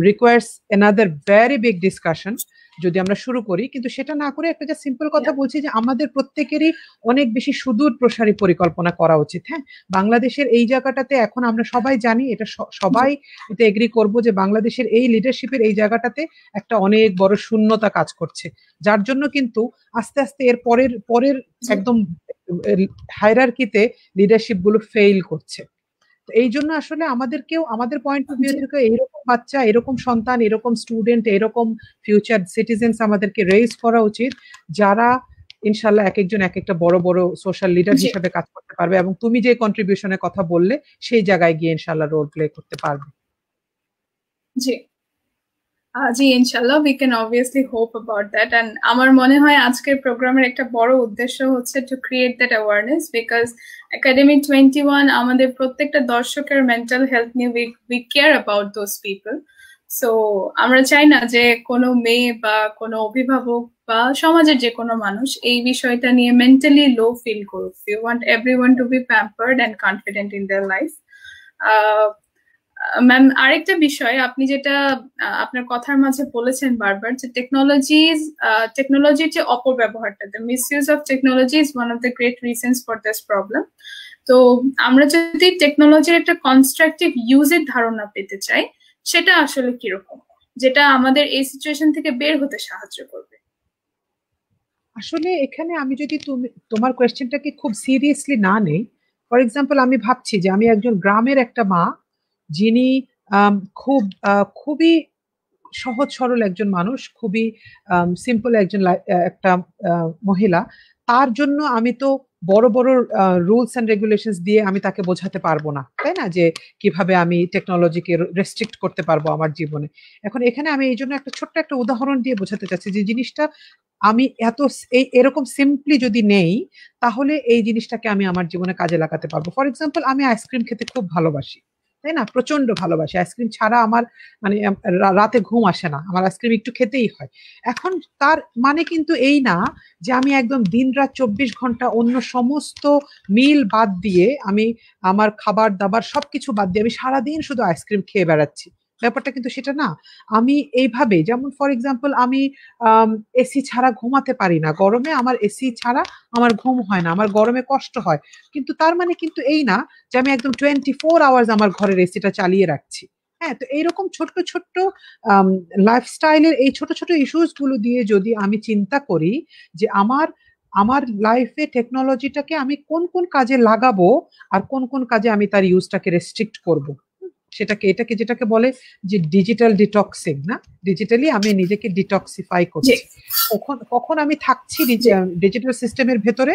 requires another very big discussion যদি আমরা শুরু করি, কিন্তু সেটা না করে একটা যে সিম্পল কথা বলছি যে আমাদের প্রত্যেকেরই অনেক বেশি সুদূর প্রসারী পরিকল্পনা করা উচিত। হ্যাঁ, বাংলাদেশের এই জায়গাটাতে এখন আমরা সবাই জানি, এটা সবাই এতে এগ্রি করবো যে বাংলাদেশের এই লিডারশিপের এই জায়গাটাতে একটা অনেক বড় শূন্যতা কাজ করছে, যার জন্য কিন্তু আস্তে আস্তে এর পরের একদম হায়ারার্কিতে লিডারশিপ গুলো ফেইল করছে। এই জন্য আসলে আমাদেরকেও আমাদের পয়েন্ট অফ ভিউ থেকে এরকম বাচ্চা, এরকম সন্তান, এরকম স্টুডেন্ট, এরকম ফিউচার সিটিজেন্স আমাদেরকে রেইজ করা উচিত, যারা ইনশাল্লাহ এক একজন এক একটা বড় বড় সোশ্যাল লিডার হিসেবে কাজ করতে পারবে, এবং তুমি যে কন্ট্রিবিউশনের কথা বললে সেই জায়গায় গিয়ে ইনশাল্লাহ রোল প্লে করতে পারবে। জি, জি ইনশাল্লাহ we can obviously hope about that and আমার মনে হয় আজকের প্রোগ্রামের একটা বড় উদ্দেশ্য হচ্ছে to create that awareness because Academy 21 আমাদের প্রত্যেকটা দর্শকের মেন্টাল হেলথ নিয়ে we care about those people so আমরা চাই না যে কোনো মেয়ে বা কোনো অভিভাবক বা সমাজের যে কোনো মানুষ এই বিষয়টা নিয়ে মেন্টালি লো ফিল করুক we want everyone to be pampered and confident in their life ma'am আরেকটা বিষয় আপনি যেটা আপনার কথার মাঝে বলেছেন বারবার যে টেকনোলজির যে অপব্যবহারটা the misuse of technology is one of the great reasons for this problem তো আমরা যদি টেকনোলজির একটা কনস্ট্রাকটিভ ইউজের ধারণা পেতে চাই সেটা আসলে কিরকম যেটা আমাদের এই সিচুয়েশন থেকে বের হতে সাহায্য করবে আসলে এখানে আমি যদি তোমার কোয়েশ্চেনটাকে খুব সিরিয়াসলি না নেই ফর এক্সাম্পল আমি ভাবছি যে আমি একজন গ্রামের একটা মা যিনি খুবই সহজ সরল একজন মানুষ খুবই সিম্পল একজন একটা মহিলা তার জন্য আমি তো বড় বড় রুলস এন্ড রেগুলেশনস দিয়ে আমি তাকে বোঝাতে পারবো না তাই না যে কিভাবে আমি টেকনোলজিকে রেস্ট্রিক্ট করতে পারবো আমার জীবনে এখন এখানে আমি এই জন্য একটা ছোট্ট একটা উদাহরণ দিয়ে বোঝাতে চাচ্ছি যে জিনিসটা আমি এরকম সিম্পলি যদি নেই তাহলে এই জিনিসটাকে আমি আমার জীবনে কাজে লাগাতে পারবো ফর এক্সাম্পল আমি আইসক্রিম খেতে খুব ভালোবাসি তাই না প্রচন্ড ভালোবাসি আইসক্রিম ছাড়া আমার মানে রাতে ঘুম আসে না আমার আইসক্রিম একটু খেতেই হয় এখন তার মানে কিন্তু এই না যে আমি একদম দিন রাত 24 ঘন্টা অন্য সমস্ত মিল বাদ দিয়ে আমি আমার খাবার দাবার সবকিছু বাদ দিয়ে আমি সারাদিন শুধু আইসক্রিম খেয়ে বেড়াচ্ছি ব্যাপারটা কিন্তু সেটা না আমি এইভাবে যেমন ফর এক্সাম্পল আমি এসি ছাড়া ঘুমাতে পারি না গরমে আমার এসি ছাড়া আমার ঘুম হয় না আমার গরমে কষ্ট হয় কিন্তু তার মানে কিন্তু এই না যে আমি একদম 24 আওয়ার্স আমার ঘরের এসিটা চালিয়ে রাখছি হ্যাঁ তো এইরকম ছোট্ট ছোট্ট লাইফস্টাইলের এই ছোট ছোট ইস্যুস গুলো দিয়ে যদি আমি চিন্তা করি যে আমার লাইফে টেকনোলজিটাকে আমি কোন কোন কাজে লাগাবো আর কোন কোন কাজে আমি তার ইউজটাকে রেস্ট্রিক্ট করব এটাকে যেটাকে বলে যে ডিজিটাল ডিটক্সিং না ডিজিটালি আমি নিজেকে ডিটক্সিফাই করছি কখন আমি থাকছি ডিজিটাল সিস্টেমের ভেতরে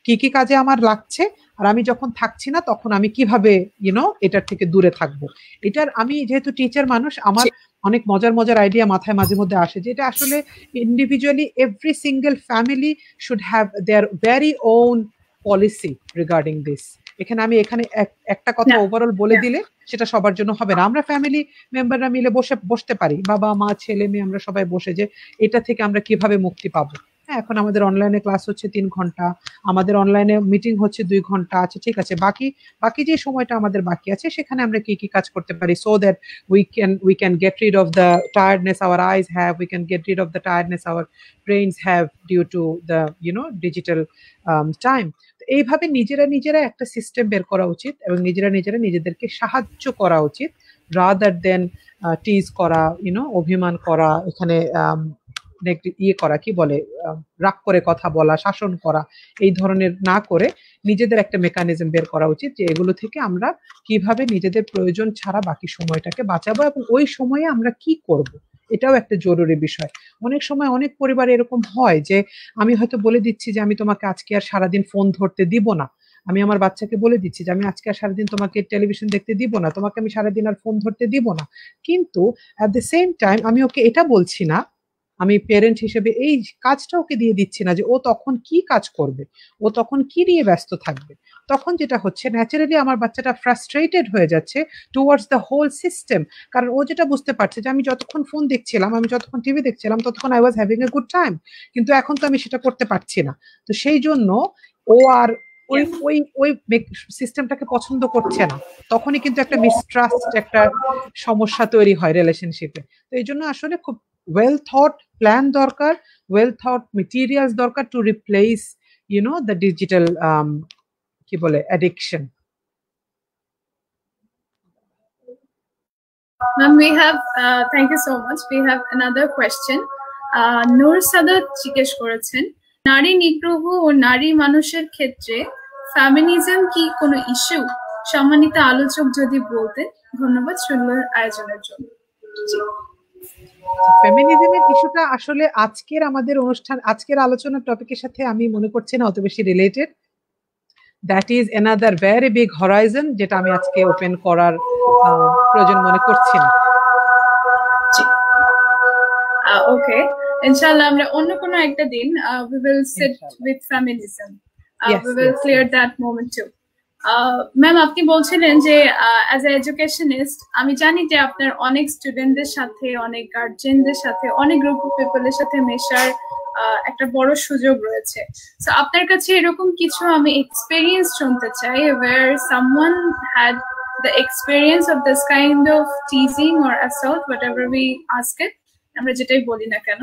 কি কি কাজে আমার লাগছে আর আমি যখন থাকছি না তখন আমি কিভাবে এটার থেকে দূরে থাকবো এটার আমি যেহেতু টিচার মানুষ আমার অনেক মজার মজার আইডিয়া মাথায় মাঝে মধ্যে আসে যেটা আসলে individually every single family should have there very on policy regarding this এখানে একটা কথা ওভারঅল বলে দিলে সেটা সবার জন্য হবে না আমরা ফ্যামিলি মেম্বাররা মিলে বসতে পারি বাবা মা ছেলে মেয়ে আমরা সবাই বসে যে এটা থেকে আমরা কিভাবে মুক্তি পাবো হ্যাঁ এখন আমাদের অনলাইনে ক্লাস হচ্ছে 3 ঘন্টা আমাদের অনলাইনে মিটিং হচ্ছে 2 ঘন্টা আছে ঠিক আছে বাকি যে সময়টা আমাদের বাকি আছে সেখানে আমরা কি কি কাজ করতে পারি so that we can get rid of the tiredness our eyes have we can get rid of the tiredness our brains have due to the digital time এইভাবে নিজেরা একটা সিস্টেম বের করা উচিত এবং নিজেরা নিজেদেরকে সাহায্য করা উচিত রাদার দেন টিজ করা অভিমান করা এখানে করা কি বলে রাগ করে কথা বলা শাসন করা এই ধরনের না করে নিজেদের একটা মেকানিজম বের করা উচিত যে এগুলো থেকে আমরা কিভাবে নিজেদের প্রয়োজন ছাড়া বাকি সময়টাকে বাঁচাবো এবং ওই সময়ে আমরা কি করব এটাও একটা জরুরি বিষয় অনেক সময় অনেক পরিবার এরকম হয় যে আমি হয়তো বলে দিচ্ছি যে আমি তোমাকে আজকে আর সারাদিন ফোন ধরতে দিব না আমি আমার বাচ্চাকে বলে দিচ্ছি যে আমি আজকে আর সারাদিন তোমাকে টেলিভিশন দেখতে দিব না তোমাকে আমি সারাদিন আর ফোন ধরতে দিব না কিন্তু অ্যাট দ্য সেম টাইম আমি ওকে এটা বলছি না আমি পেরেন্ট হিসেবে এই কাজটা ওকে দিয়ে দিচ্ছি না যে ও তখন কি কাজ করবে ও তখন কি নিয়ে ব্যস্ত থাকবে তখন যেটা হচ্ছে ন্যাচারালি আমার বাচ্চাটা ফ্রাস্ট্রেটেড হয়ে যাচ্ছে টুয়ার্ডস দ্য হোল সিস্টেম কারণ ও যেটা বুঝতে পারছে যে আমি যতক্ষণ ফোন দেখছিলাম আমি যতক্ষণ টিভি দেখছিলাম ততক্ষণ I was having a good time কিন্তু এখন তো আমি সেটা করতে পারছি না তো সেই জন্য ও আর ওই সিস্টেমটাকে পছন্দ করছে না তখনই কিন্তু একটা মিসট্রাস্ট একটা সমস্যা তৈরি হয় রিলেশনশিপে তো এই জন্য আসলে খুব well thought plan দরকার well thought materials দরকার to replace the digital কি বলে addiction ma'am we have thank you so much we have another question নূর সাদাত জিজ্ঞেস করেছেন নারী নিগ্রহ ও নারী মানুষের ক্ষেত্রে ফেমিনিজম কি কোনো ইস্যু সম্মানিত আলোচক যদি বলতেন ধন্যবাদ সুন্দর আয়োজনের জন্য ফেমিনিজমের ইস্যুটা আসলে আজকের আমাদের অনুষ্ঠান আজকের আলোচনার টপিকের সাথে আমি মনে করছি না অত বেশি related that is another very big Horizon যেটা আমি আজকে ওপেন করার প্রয়োজন মনে করছি না ওকে, ইনশাআল্লাহ আমরা অন্য কোনো একটা দিন we will sit with feminism. We will clear that moment too. Ma'am, আপনি বলছিলেন যে অ্যাজ এ এডুকেশনিস্ট আমি জানি যে আপনার অনেক স্টুডেন্টদের সাথে, অনেক গার্জিয়ানদের সাথে, অনেক গ্রুপ অফ পিপলের সাথে মেশার একটা বড় সুযোগ রয়েছে। সো আপনার কাছে এরকম কিছু আমি এক্সপেরিয়েন্স শুনতে চাই where someone had the experience of this kind of teasing or assault, whatever we ask it, আমরা যেটাই বলি না কেন,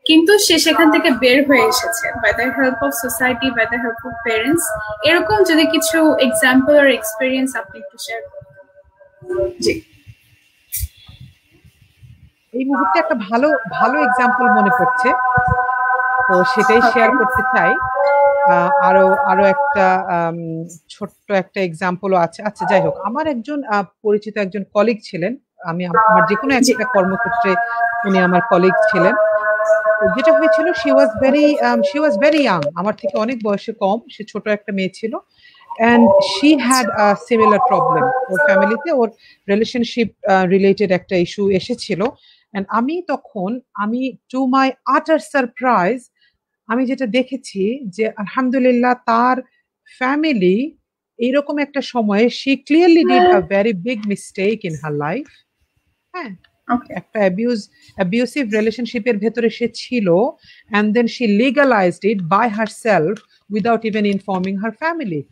কিন্তু সে সেখান থেকে বের হয়ে এসেছে by the help of society, by the help of parents. এরকম যদি কিছু এক্সাম্পল আর এক্সপেরিয়েন্স আপনি একটু শেয়ার করুন। জি, এই মুহূর্তে একটা ভালো এক্সাম্পল মনে পড়ছে, তো সেটাই শেয়ার করতে চাই। আরো একটা ছোট্ট একটা এক্সাম্পলও আছে। আচ্ছা, যাই হোক, আমার একজন পরিচিত একজন কলিগ ছিলেন, আমার যে কোনো একটা কর্মক্ষেত্রে উনি আমার কলিগ ছিলেন। যেটা হয়েছিল, শি ওয়াজ ভেরি ইয়াং, আমার থেকে অনেক বয়সে কম, সে ছোট একটা মেয়ে ছিল, and she had a similar problem. ওর ফ্যামিলিতে ওর রিলেশনশিপ রিলেটেড একটা ইস্যু এসেছিল, and আমি টু মাই আটার সারপ্রাইজ আমি যেটা দেখেছি যে আলহামদুলিল্লাহ তার ফ্যামিলি এইরকম একটা সময়ে she clearly did a very big mistake in her life. হ্যাঁ, একটা অ্যাবিউসিভ রিলেশনশিপের ভেতরে সে ছিল, and then she legalized it by herself without even informing her family.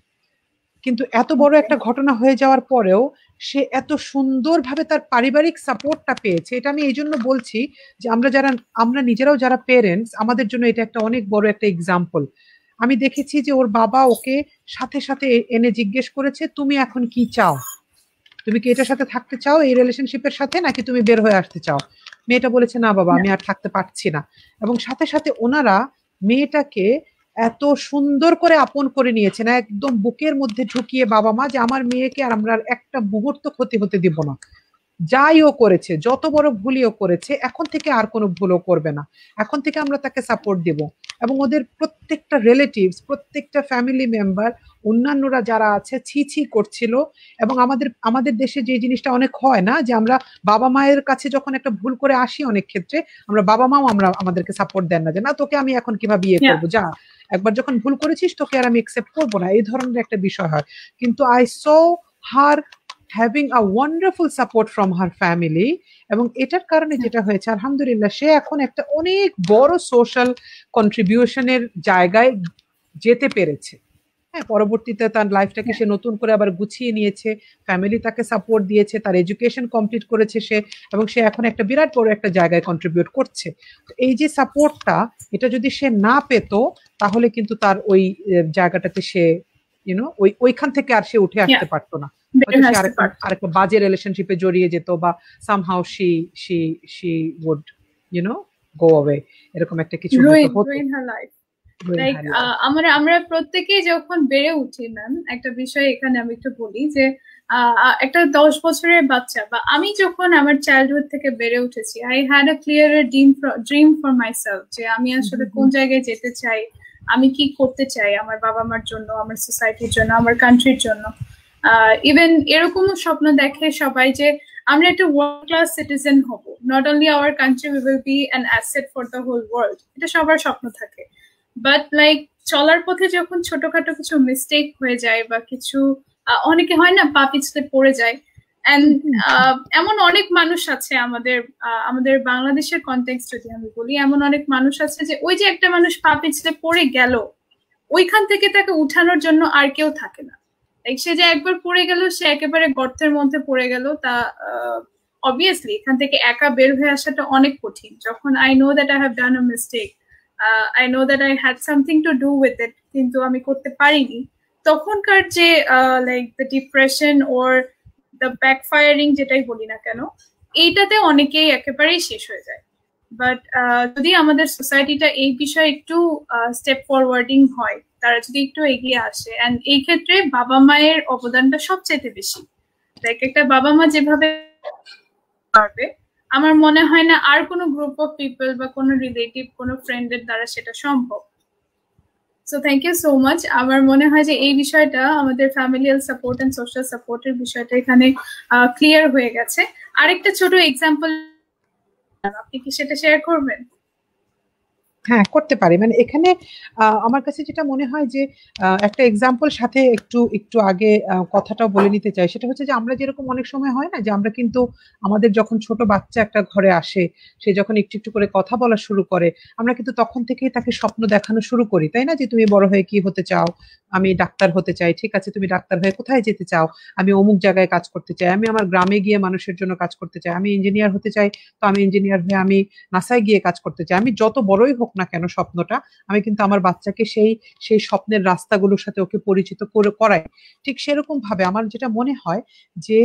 কিন্তু এত বড় একটা ঘটনা হয়ে যাওয়ার পরেও সে এত সুন্দরভাবে তার পারিবারিক সাপোর্টটা পেয়েছে। এটা আমি এই জন্য বলছি যে আমরা নিজেরাও যারা পেরেন্টস, আমাদের জন্য এটা একটা অনেক বড় একটা এক্সাম্পল। আমি দেখেছি যে ওর বাবা ওকে সাথে সাথে এনে জিজ্ঞেস করেছে, তুমি এখন কি চাও, তুমি কি এটার সাথে থাকতে চাও, এই রিলেশনশিপের সাথে, নাকি তুমি বের হয়ে আসতে চাও? মেয়েটা বলেছে, না বাবা, আমি আর থাকতে পারছি না। এবং সাথে সাথে ওনারা মেয়েটাকে এত সুন্দর করে আপন করে নিয়েছেন, একদম বুকের মধ্যে ঢুকিয়ে, বাবা মা, যে আমার মেয়েকে আর আমরা একটা মুহূর্ত ক্ষতি হতে দিব না। যাই ও করেছে, যত বড় ভুলই ও করেছে, এখন থেকে আর কোনো ভুলও করবে না, এখন থেকে আমরা তাকে সাপোর্ট দিব। এবং ওদের প্রত্যেকটা রিলেটিভস, প্রত্যেকটা ফ্যামিলি মেম্বার, অন্যান্যরা যারা আছে, ছি করছিল। এবং আমাদের দেশে যে জিনিসটা অনেক হয় না, যে আমরা বাবা মায়ের কাছে যখন একটা ভুল করে আসি, অনেক ক্ষেত্রে আমরা বাবা মাও আমাদেরকে সাপোর্ট দেন না, যে না, তোকে আমি এখন কিভাবে ইয়ে করবো, যা, একবার যখন ভুল করেছিস তোকে আর আমি একসেপ্ট করবো না, এই ধরনের একটা বিষয় হয়। কিন্তু I saw her having a wonderful support from her family, এবং এটার কারণে যেটা হয়েছে, আলহামদুলিল্লাহ, সে এখন একটা অনেক বড় সোশ্যাল কন্ট্রিবিউশনের জায়গায় যেতে পেরেছে। হ্যাঁ, পরবর্তীতে তার লাইফটাকে সে নতুন করে আবার গুছিয়ে নিয়েছে, ফ্যামিলি তাকে সাপোর্ট দিয়েছে, তার এডুকেশন কমপ্লিট করেছে সে, এবং সে এখন একটা বিরাট বড় একটা জায়গায় কন্ট্রিবিউট করছে। এই যে সাপোর্টটা, এটা যদি সে না পেত, তাহলে কিন্তু তার ওই জায়গাটাতে সে ওইখান থেকে আর সে উঠে আসতে পারতো না, আরেকটা বাজে রিলেশনশিপে জড়িয়ে যেত, বা somehow she would go away, এরকম একটা কিছু হতো। আমরা প্রত্যেকেই যখন বেড়ে উঠি, ম্যাম, একটা বিষয় এখানে আমি একটু বলি যে একটা 10 বছরের বাচ্চা, বা আমি যখন আমার চাইল্ডহুড থেকে বেড়ে উঠেছি, I had a clear dream for myself, যে আমি আসলে কোন জায়গায় যেতে চাই, আমি কি করতে চাই আমার বাবা মার জন্য, আমার সোসাইটির জন্য, আমার কান্ট্রির জন্য। ইভেন এরকমও স্বপ্ন দেখে সবাই যে আমরা একটা ওয়ার্ল্ড ক্লাস সিটিজেন হব, not only our country, we will be an asset for the whole world, এটা সবার স্বপ্ন থাকে। বাট লাইক চলার পথে যখন ছোটখাটো কিছু মিস্টেক হয়ে যায়, বা কিছু অনেকে হয় না, পা পিছলে পড়ে যায়, এমন অনেক মানুষ আছে আমাদের বাংলাদেশের কনটেক্সট যদি আমি বলি, এমন অনেক মানুষ আছে যে ওই যে একটা মানুষ পা পিছলে পড়ে গেল, ওইখান থেকে তাকে উঠানোর জন্য আর কেউ থাকে না। সে যে একবার পড়ে গেল, সে একেবারে গর্তের মধ্যে পড়ে গেল, তা অবভিয়াসলি এখান থেকে একা বের হয়ে আসাটা অনেক কঠিন। যখন I know that I have done a mistake, I know that I had something to do with it, কিন্তু আমি করতে পারিনি, তখনকার যে like the depression or the backfiring, যেটাই বলি না কেন, এইটাতে অনেকেই একেবারেই শেষ হয়ে যায়। বাট যদি আমাদের সোসাইটিটা এই বিষয়ে একটু স্টেপ ফরওয়ার্ডিং হয়, তারা যদি একটু এগিয়ে আসে, এন্ড এই ক্ষেত্রে বাবা মায়ের অবদানটা সবচেয়ে বেশি। লাইক একটা বাবা মা যেভাবে পারবে, আমার মনে হয় না আর কোনো গ্রুপ অফ পিপল বা কোনো রিলেটিভ, কোনো ফ্রেন্ডের দ্বারা সেটা সম্ভব। So thank you so much. আমার মনে হয় যে এই বিষয়টা, আমাদের ফ্যামিলিয়াল সাপোর্ট এন্ড সোশ্যাল সাপোর্টের বিষয়টা এখানে ক্লিয়ার হয়ে গেছে। আরেকটা ছোট এক্সাম্পল আপনি কি সেটা শেয়ার করবেন? হ্যাঁ, করতে পারি। মানে এখানে আমার কাছে যেটা মনে হয় যে একটা এক্সাম্পল সাথে একটু একটু আগে কথাটাও বলে নিতে চাই। সেটা হচ্ছে যে আমরা যেরকম অনেক সময় হয় না যে আমরা কিন্তু আমাদের যখন ছোট বাচ্চা একটা ঘরে আসে, সে যখন একটু একটু করে কথা বলা শুরু করে, আমরা কিন্তু তখন থেকেই তাকে স্বপ্ন দেখানো শুরু করি, তাই না? যে তুমি বড় হয়ে কি হতে চাও? আমি ডাক্তার হতে চাই। ঠিক আছে, তুমি ডাক্তার হয়ে কোথায় যেতে চাও? আমি অমুক জায়গায় কাজ করতে চাই। আমি আমার গ্রামে গিয়ে মানুষের জন্য কাজ করতে চাই। আমি ইঞ্জিনিয়ার হতে চাই। তো আমি ইঞ্জিনিয়ার হয়ে আমি নাসায় গিয়ে কাজ করতে চাই। আমি যত বড়ই হোক না কেন স্বপ্নটা, আমি কিন্তু আমার বাচ্চাকে সেই সেই স্বপ্নের রাস্তাগুলোর সাথে ওকে পরিচিত করে করাই। ঠিক সেরকম ভাবে আমার যেটা মনে হয় যে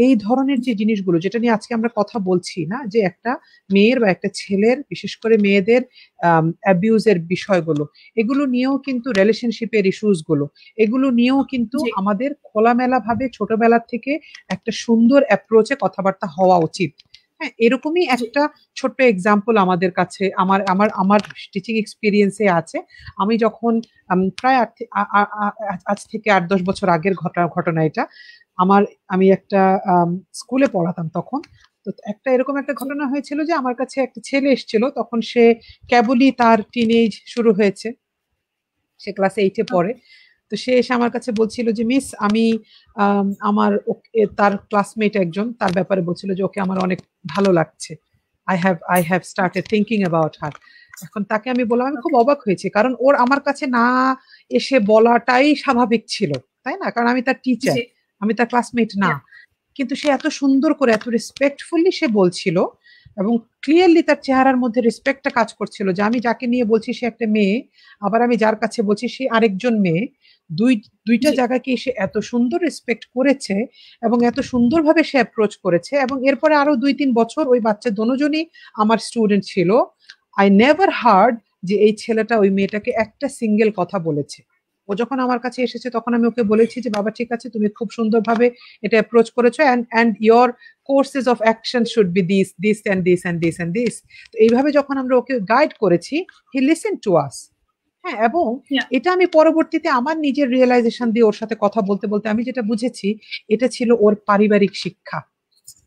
এই ধরনের যে জিনিসগুলো যেটা নিয়ে আজকে আমরা কথা বলছি না, যে একটা মেয়ের বা একটা ছেলের, বিশেষ করে মেয়েদের অ্যাবিউজের বিষয়গুলো, এগুলো নিয়েও কিন্তু রিলেশনশিপের ইস্যুস গুলো, এগুলো নিয়েও কিন্তু জি আমাদের খোলামেলা ভাবে ছোটবেলা থেকে একটা সুন্দর অ্যাপ্রোচে কথাবার্তা হওয়া উচিত। হ্যাঁ, এরকমই জি একটা ছোট্ট এক্সাম্পল আমাদের কাছে আমার আমার আমার টিচিং এক্সপিরিয়েন্সে আছে। আমি যখন প্রায় আজ থেকে ৮-১০ বছর আগের ঘটনা এটা। আমার আমি একটা স্কুলে পড়াতাম তখন। তো একটা এরকম একটা জি ঘটনা হয়েছিল যে আমার কাছে একটা ছেলে এসেছিল। তখন সে কেবলই তার টিনেজ শুরু হয়েছে। সে ক্লাস 8 এ পড়ে। ওকে তো সে এসে আমার কাছে বলছিল যে মিস আমি আমার তার ক্লাসমেট একজন তার ব্যাপারে বলছিল যে ওকে আমার অনেক ভালো লাগছে। I have started thinking about her. এখন তাকে আমি বললাম, আমি খুব ওকে অবাক হয়েছি। কারণ ওর আমার কাছে না এসে বলাটাই স্বাভাবিক ছিল। তাই না? কারণ আমি তার টিচার। জি আমি তার ক্লাসমেট না। ইয়া কিন্তু সে এত সুন্দর করে এত রেসপেক্টফুলি সে বলছিল, এবং ক্লিয়ারলি তার চেহারার মধ্যে রেসপেক্টটা কাজ করছিল যে আমি যাকে নিয়ে বলছি সে একটা মেয়ে, আবার আমি যার কাছে বলছি সে আরেকজন মেয়ে। দুই দুইটা জি জায়গাকে সে এত সুন্দর রেসপেক্ট করেছে এবং এত সুন্দরভাবে সে অ্যাপ্রোচ করেছে, এবং এরপরে আরো ২-৩ বছর ওই বাচ্চা দোনোজনই আমার স্টুডেন্ট ছিল। আই নেভার হার্ড যে এই ছেলেটা ওই মেয়েটাকে একটা সিঙ্গেল কথা বলেছে। ও যখন আমার কাছে এসেছে তখন আমি ওকে বলেছি যে বাবা ঠিক আছে, তুমি খুব সুন্দরভাবে এটা অ্যাপ্রোচ করেছো, and your courses of action should be this this and this and this and this. তো এইভাবে যখন আমরা ওকে গাইড করেছি, হি লিসেন টু আস। হ্যাঁ, এবং ইয়া এটা আমি পরবর্তীতে আমার নিজের রিয়েলাইজেশন দিয়ে ওর সাথে কথা বলতে বলতে আমি যেটা বুঝেছি, এটা ছিল ওর পারিবারিক শিক্ষা,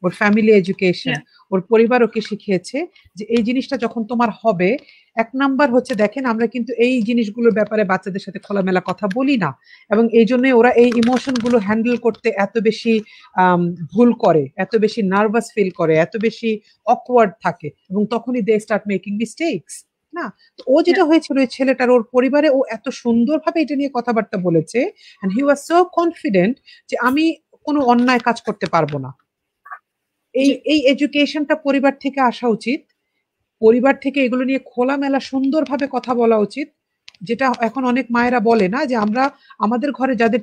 ওর ফ্যামিলি এডুকেশন। ইয়া ওর পরিবার ওকে শিখিয়েছে যে এই জিনিসটা যখন তোমার হবে, এক নাম্বার হচ্ছে দেখেন আমরা কিন্তু এই জিনিসগুলোর ব্যাপারে বাচ্চাদের সাথে খোলামেলা কথা বলি না, এবং এই জন্য ওরা এই ইমোশন গুলো হ্যান্ডেল করতে এত বেশি আম, ভুল করে, এত বেশি নার্ভাস ফিল করে, এত বেশি অকওয়ার্ড থাকে, এবং তখনই দে স্টার্ট মেকিং মিস্টেকস। না, তো ও ইয়া যেটা হয়েছিল ওই ছেলেটার, ওর পরিবারে ও এত সুন্দরভাবে এটা নিয়ে কথাবার্তা বলেছে, and he was so confident যে আমি কোনো অন্যায় কাজ করতে পারবো না। এই জি এই এডুকেশনটা পরিবার থেকে আসা উচিত। পরিবার থেকে এগুলো নিয়ে খোলামেলা সুন্দরভাবে কথা বলা উচিত। যেটা এখন অনেক মায়েরা বলে না যে আমরা আমাদের ঘরে যাদের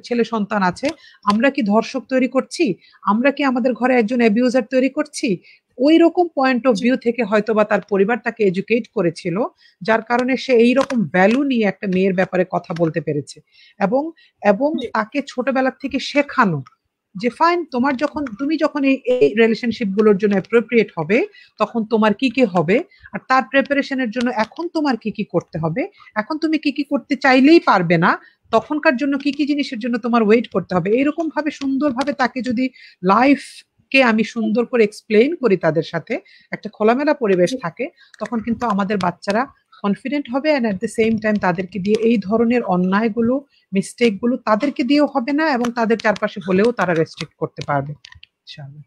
ছেলে সন্তান আছে, আমরা কি ধর্ষক তৈরি করছি? আমরা কি আমাদের ঘরে একজন অ্যাবিউজার তৈরি করছি? ওই রকম পয়েন্ট অফ জি ভিউ থেকে হয়তোবা তার পরিবার তাকে এডুকেট করেছিল, যার কারণে সে এইরকম ভ্যালু নিয়ে একটা মেয়ের ব্যাপারে কথা বলতে পেরেছে। এবং এবং জি তাকে ছোটবেলা থেকে শেখানো যে ফাইন, তোমার যখন তুমি যখন এই এই রিলেশনশিপ গুলোর জন্য অ্যাপ্রোপ্রিয়েট হবে, তখন তোমার কি কি হবে, আর তার প্রিপারেশনের জন্য এখন তোমার কি কি করতে হবে। এখন তুমি কি কি করতে চাইলেই পারবে না, তখনকার জন্য কি কি জিনিসের জন্য তোমার ওয়েট করতে হবে। এরকম ভাবে সুন্দরভাবে তাকে যদি লাইফ কে আমি সুন্দর করে এক্সপ্লেইন করি, তাদের সাথে একটা খোলামেলা পরিবেশ জি থাকে, তখন কিন্তু আমাদের বাচ্চারা কনফিডেন্ট হবে, and at the same time তাদেরকে দিয়ে এই ধরনের অন্যায়গুলো, মিস্টেক গুলো তাদেরকে দিয়েও হবে না, এবং তাদের চারপাশে হলেও তারা রেস্ট্রিক্ট করতে পারবে ইনশাআল্লাহ।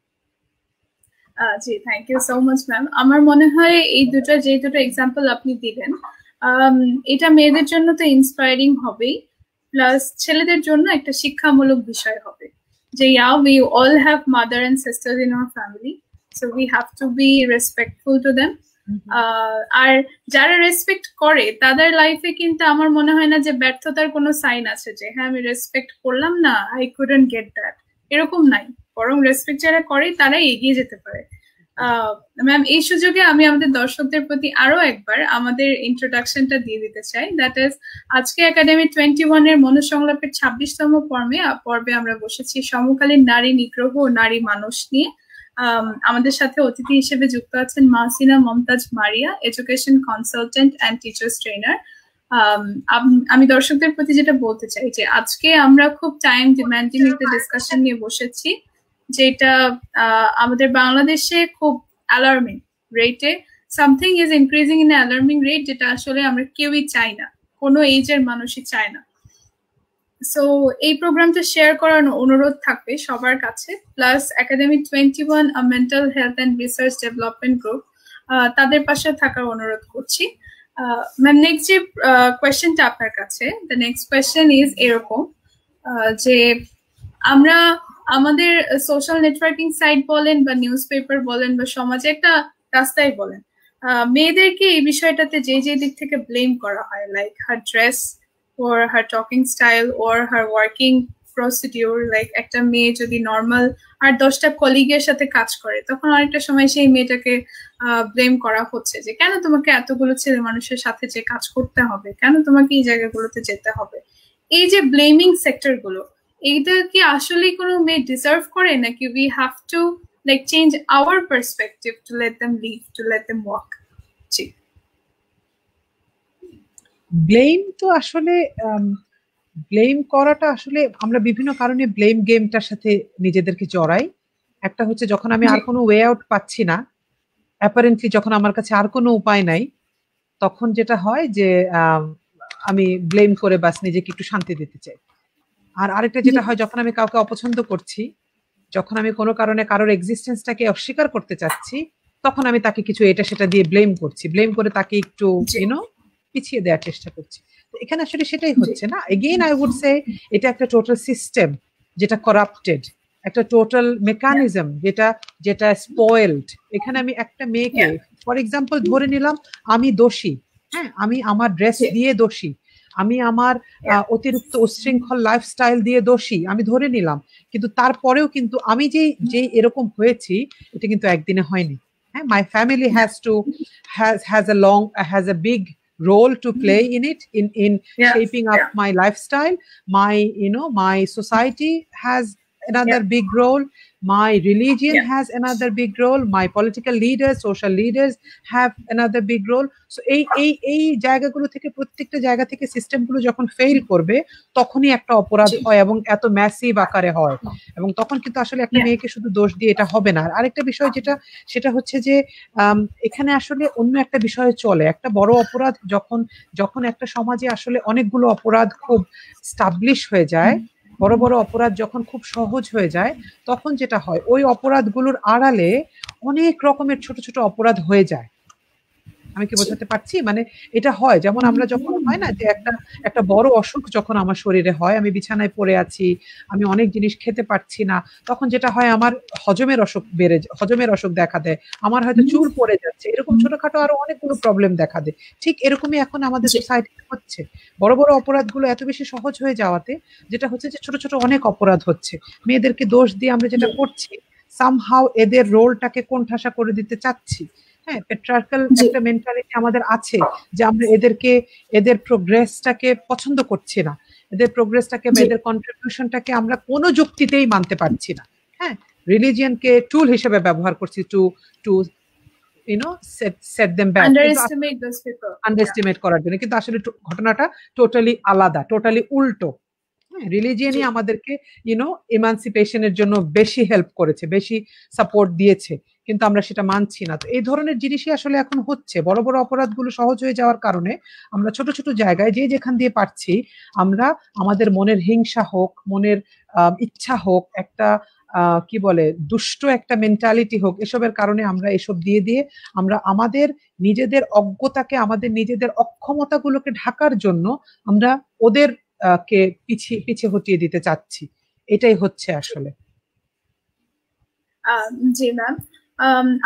জি thank you so much ma'am. আমার মনে হয় এই যে দুটো এক্সাম্পল আপনি দিলেন, আম, এটা মেয়েদের জন্য তো ইন্সপায়ারিং হবেই, প্লাস ছেলেদের জন্য একটা শিক্ষামূলক বিষয় হবে যে we all have mother and sisters in our family, so we have to be respectful to them. আর যারা রেসপেক্ট করে তাদের লাইফে কিন্তু আমার মনে হয় না যে ব্যর্থতার কোনো সাইন আছে যে হ্যাঁ আমি রেসপেক্ট করলাম না, আই কুডন্ট গেট দ্যাট, এরকম নাই। বরং রেসপেক্ট যারা করে তারাই এগিয়ে যেতে পারে। ম্যাম এই সুযোগে আমি আমাদের দর্শকদের প্রতি আরো একবার আমাদের ইন্ট্রোডাকশনটা দিয়ে দিতে চাই, দ্যাট ইজ আজকে একাডেমি 21 এর মনোসংলাপের 26তম পর্বে আমরা বসেছি সমকালীন নারী নিগ্রহ ও নারী মানুষ নিয়ে। আমাদের সাথে অতিথি হিসেবে যুক্ত আছেন Mahsina Momtaz Maria, education consultant and teachers trainer. আমি দর্শকদের প্রতি যেটা বলতে চাই যে আজকে আমরা খুব টাইম ডিমান্ডিং একটা ডিসকাশন নিয়ে বসেছি, যেটা আমাদের বাংলাদেশে খুব অ্যালার্মিং রেটে something is increasing in alarming rate, যেটা আসলে আমরা কেউই চাই না, কোনো এজের মানুষই চায় না। সো এই প্রোগ্রামটা শেয়ার করার অনুরোধ থাকবে সবার কাছে, plus academy 21 mental health and research development group, তাদের পাশে থাকার অনুরোধ করছি। ম্যাম, নেক্সট যে কোয়েশ্চেনটা আপনার কাছে, দ্য নেক্সট কোয়েশ্চেন ইজ এরকম যে আমরা আমাদের সোশ্যাল নেটওয়ার্কিং সাইট বলেন বা নিউজ পেপার বলেন বা সমাজে একটা রাস্তায় বলেন, মেয়েদেরকে এই বিষয়টাতে যে যে দিক থেকে ব্লেম করা হয়, like her dress or her talking style or her working procedure, like একটা মেয়ে যদি নর্মাল আর 10টা কলিগের সাথে কাজ করে, তখন অনেকটা সময় সেই মেয়েটাকে ব্লেম করা হচ্ছে যে কেন তোমাকে এতগুলো ছেলে মানুষের সাথে যে কাজ করতে হবে, কেন তোমাকে এই জায়গাগুলোতে যেতে হবে। এই যে ব্লেমিং সেক্টর গুলো, এইটা কি আসলে কোনো মেয়ে ডিজার্ভ করে, নাকি we have to like change our perspective to let them live, to let them walk? G. Blame তো আসলে ব্লেম করাটা আসলে আমরা বিভিন্ন কারণে ব্লেম গেমটার সাথে নিজেদেরকে জড়াই। একটা হচ্ছে যখন আমি আর কোনো ওয়ে আউট পাচ্ছি না, অ্যাপারেন্টলি যখন আমার কাছে আর কোনো উপায় নাই, তখন যেটা হয় যে আমি ব্লেম করে বাস নিজেকে একটু শান্তি দিতে চাই। আর আরেকটা যেটা হয়, যখন আমি কাউকে অপছন্দ করছি, যখন আমি কোনো কারণে কারোর এক্সিস্টেন্সটাকে অস্বীকার করতে চাচ্ছি, তখন আমি তাকে কিছু এটা সেটা দিয়ে ব্লেম করছি, ব্লেম করে তাকে একটু পিছিয়ে দেওয়ার চেষ্টা করছি। তো এখানে আসলে সেটাই হচ্ছে না। এগেইন আই উড সে এটা একটা টোটাল সিস্টেম যেটা করাপ্টেড, একটা টোটাল মেকানিজম যেটা স্পয়েলড। এখানে আমি একটা মেয়েকে ফর এক্সাম্পল ধরে নিলাম আমি দোষী, হ্যাঁ, আমি আমার ড্রেস দিয়ে দোষী, আমি আমার অতিরিক্ত উচ্ছৃঙ্খল লাইফস্টাইল দিয়ে দোষী, আমি ধরে নিলাম, কিন্তু তারপরেও কিন্তু আমি যে এরকম হয়েছি, এটা কিন্তু একদিনে হয়নি। হ্যাঁ, my family has a big role to play in it, in shaping up my lifestyle. My society has another big role, my religion has another big role, my political leaders, social leaders have another big role. So এই জায়গাগুলো থেকে, প্রত্যেকটা জায়গা থেকে সিস্টেমগুলো যখন fail করবে, তখনই একটা অপরাধ হয় এবং এত ম্যাসিভ আকারে হয়। এবং তখন কিন্তু আসলে একটা মেয়েকে শুধু দোষ দিয়ে এটা হবে না। আর আরেকটা বিষয় সেটা হচ্ছে যে এখানে আসলে অন্য একটা বিষয় চলে। একটা বড় অপরাধ যখন একটা সমাজে আসলে অনেকগুলো অপরাধ খুব স্টাবলিশ হয়ে যায়, বড় বড় অপরাধ যখন খুব সহজ হয়ে যায়, তখন যেটা হয়, ওই অপরাধগুলোর আড়ালে অনেক রকমের ছোট ছোট অপরাধ হয়ে যায়। আমি কি বোঝাতে পারছি? মানে এটা হয়, যেমন আমরা যখন হয় না যে একটা বড় অসুখ যখন আমার শরীরে হয়, আমি বিছানায় পড়ে আছি, আমি অনেক জিনিস খেতে পারছি না, তখন যেটা হয় আমার হজমের অসুখ দেখা দেয়, আমার হয়তো চুল পড়ে যাচ্ছে, এরকম ছোটখাটো আরো অনেকগুলো প্রবলেম দেখা দেয়। ঠিক এরকমই এখন আমাদের সোসাইটিতে হচ্ছে। বড় বড় অপরাধগুলো এত বেশি সহজ হয়ে যাওয়াতে যেটা হচ্ছে যে ছোট ছোট অনেক অপরাধ হচ্ছে। মেয়েদেরকে দোষ দিয়ে আমরা যেটা করছি, সামহাউ এদের রোলটাকে কোণঠাসা করে দিতে চাচ্ছি। হ্যাঁ, পেট্রার্কাল একটা মেন্টালিটি আমাদের আছে যে আমরা এদের প্রোগ্রেসটাকে পছন্দ করছি না, এদের প্রোগ্রেসটাকে বা এদের কন্ট্রিবিউশনটাকে আমরা কোনো যুক্তিতেই মানতে পারছি না। হ্যাঁ, রিলিজিয়নকে টুল হিসেবে ব্যবহার করছি to set them back, underestimate করার জন্য। কিন্তু আসলে ঘটনাটা টোটালি আলাদা, টোটালি উল্টো। রিলিজিয়নই আমাদেরকে ইমানসিপেশনের জন্য বেশি হেল্প করেছে, বেশি সাপোর্ট দিয়েছে, কিন্তু আমরা সেটা মানছি না। তো এই ধরনের জিনিসই আসলে এখন হচ্ছে। বড় বড় অপরাধগুলো সহজ হয়ে যাওয়ার কারণে আমরা ছোট ছোট জায়গায় যেখান দিয়ে পারছি, আমরা আমাদের মনের হিংসা হোক, মনের ইচ্ছা হোক, একটা কি বলে দুষ্ট একটা মেন্টালিটি হোক, এসবের কারণে আমরা এসব দিয়ে আমরা আমাদের নিজেদের অজ্ঞতাকে, আমাদের নিজেদের অক্ষমতাগুলোকে ঢাকার জন্য আমরা ওদের কে পিছিয়ে হটিয়ে দিতে চাচ্ছি। এটাই হচ্ছে আসলে। জি ম্যাম,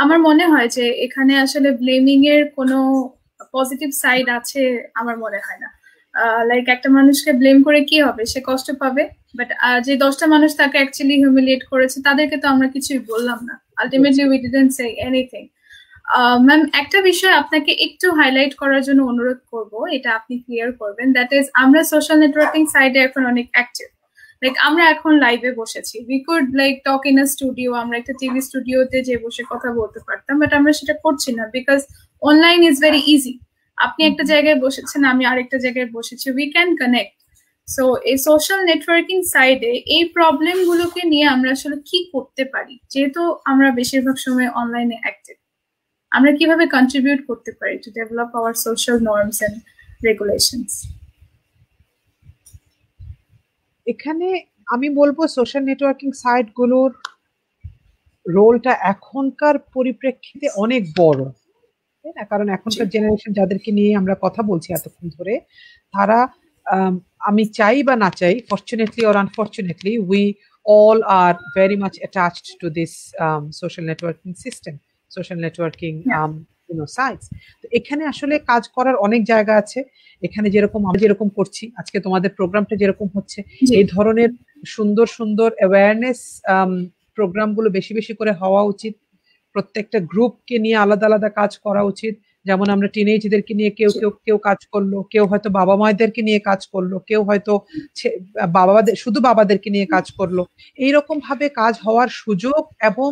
আমার মনে হয় যে এখানে আসলে ব্লেমিং এর কোনো পজিটিভ সাইড আছে আমার মনে হয় না। লাইক একটা মানুষকে ব্লেম করে কি হবে, সে কষ্ট পাবে, বাট যে 10টা মানুষ তাকে অ্যাকচুয়ালি হিউমিলিয়েট করেছে তাদেরকে তো আমরা কিছুই বললাম না, ultimately we didn't say anything. Ma'am, একটা বিষয় আপনাকে একটু হাইলাইট করার জন্য অনুরোধ করব, এটা আপনি ক্লিয়ার করবেন, দ্যাট ইজ আমরা সোশ্যাল নেটওয়ার্কিং সাইটে এখন অনেক অ্যাক্টিভ। লাইক আমরা এখন লাইভে বসেছি, we could like talk in a studio, আমরা একটা টিভি স্টুডিওতে যে বসে কথা বলতে পারতাম, বাট আমরা সেটা করছি না, because online is very easy. আপনি একটা জায়গায় বসেছেন, আমি আরেকটা জায়গায় বসেছি, উই ক্যান কানেক্ট। সো এই সোশ্যাল নেটওয়ার্কিং সাইডে এই প্রবলেম গুলোকে নিয়ে আমরা আসলে কি করতে পারি, যেহেতু আমরা বেশিরভাগ সময় অনলাইনে অ্যাক্টিভ? আমরা কিভাবে কন্ট্রিবিউট করতে পারি to develop our social norms and regulations? এখানে আমি বলবো সোশ্যাল নেটওয়ার্কিং সাইটগুলোর রোলটা এখনকার পরিপ্রেক্ষিতে অনেক বড়, তাই না? কারণ এখনকার জেনারেশন যাদেরকে নিয়ে আমরা কথা বলছি এতক্ষণ ধরে, তারা আমি চাই বা না চাই, fortunately or unfortunately, we all are very much attached to this social networking system, social networking sites. তো এখানে আসলে কাজ করার অনেক জায়গা আছে। এখানে যেরকম আমরা যেরকম করছি আজকে, তোমাদের প্রোগ্রামটা যেরকম হচ্ছে, এই ধরনের সুন্দর সুন্দর অ্যাওয়ারনেস প্রোগ্রামগুলো বেশি বেশি করে হওয়া উচিত। প্রত্যেকটা গ্রুপকে নিয়ে আলাদা আলাদা কাজ করা উচিত। যেমন আমরা টিনেজদেরকে নিয়ে কেউ কাজ করলো, কেউ হয়তো বাবা মায়েদেরকে নিয়ে কাজ করলো, কেউ হয়তো শুধু বাবাদেরকে নিয়ে কাজ করলো। এইরকম ভাবে কাজ হওয়ার সুযোগ এবং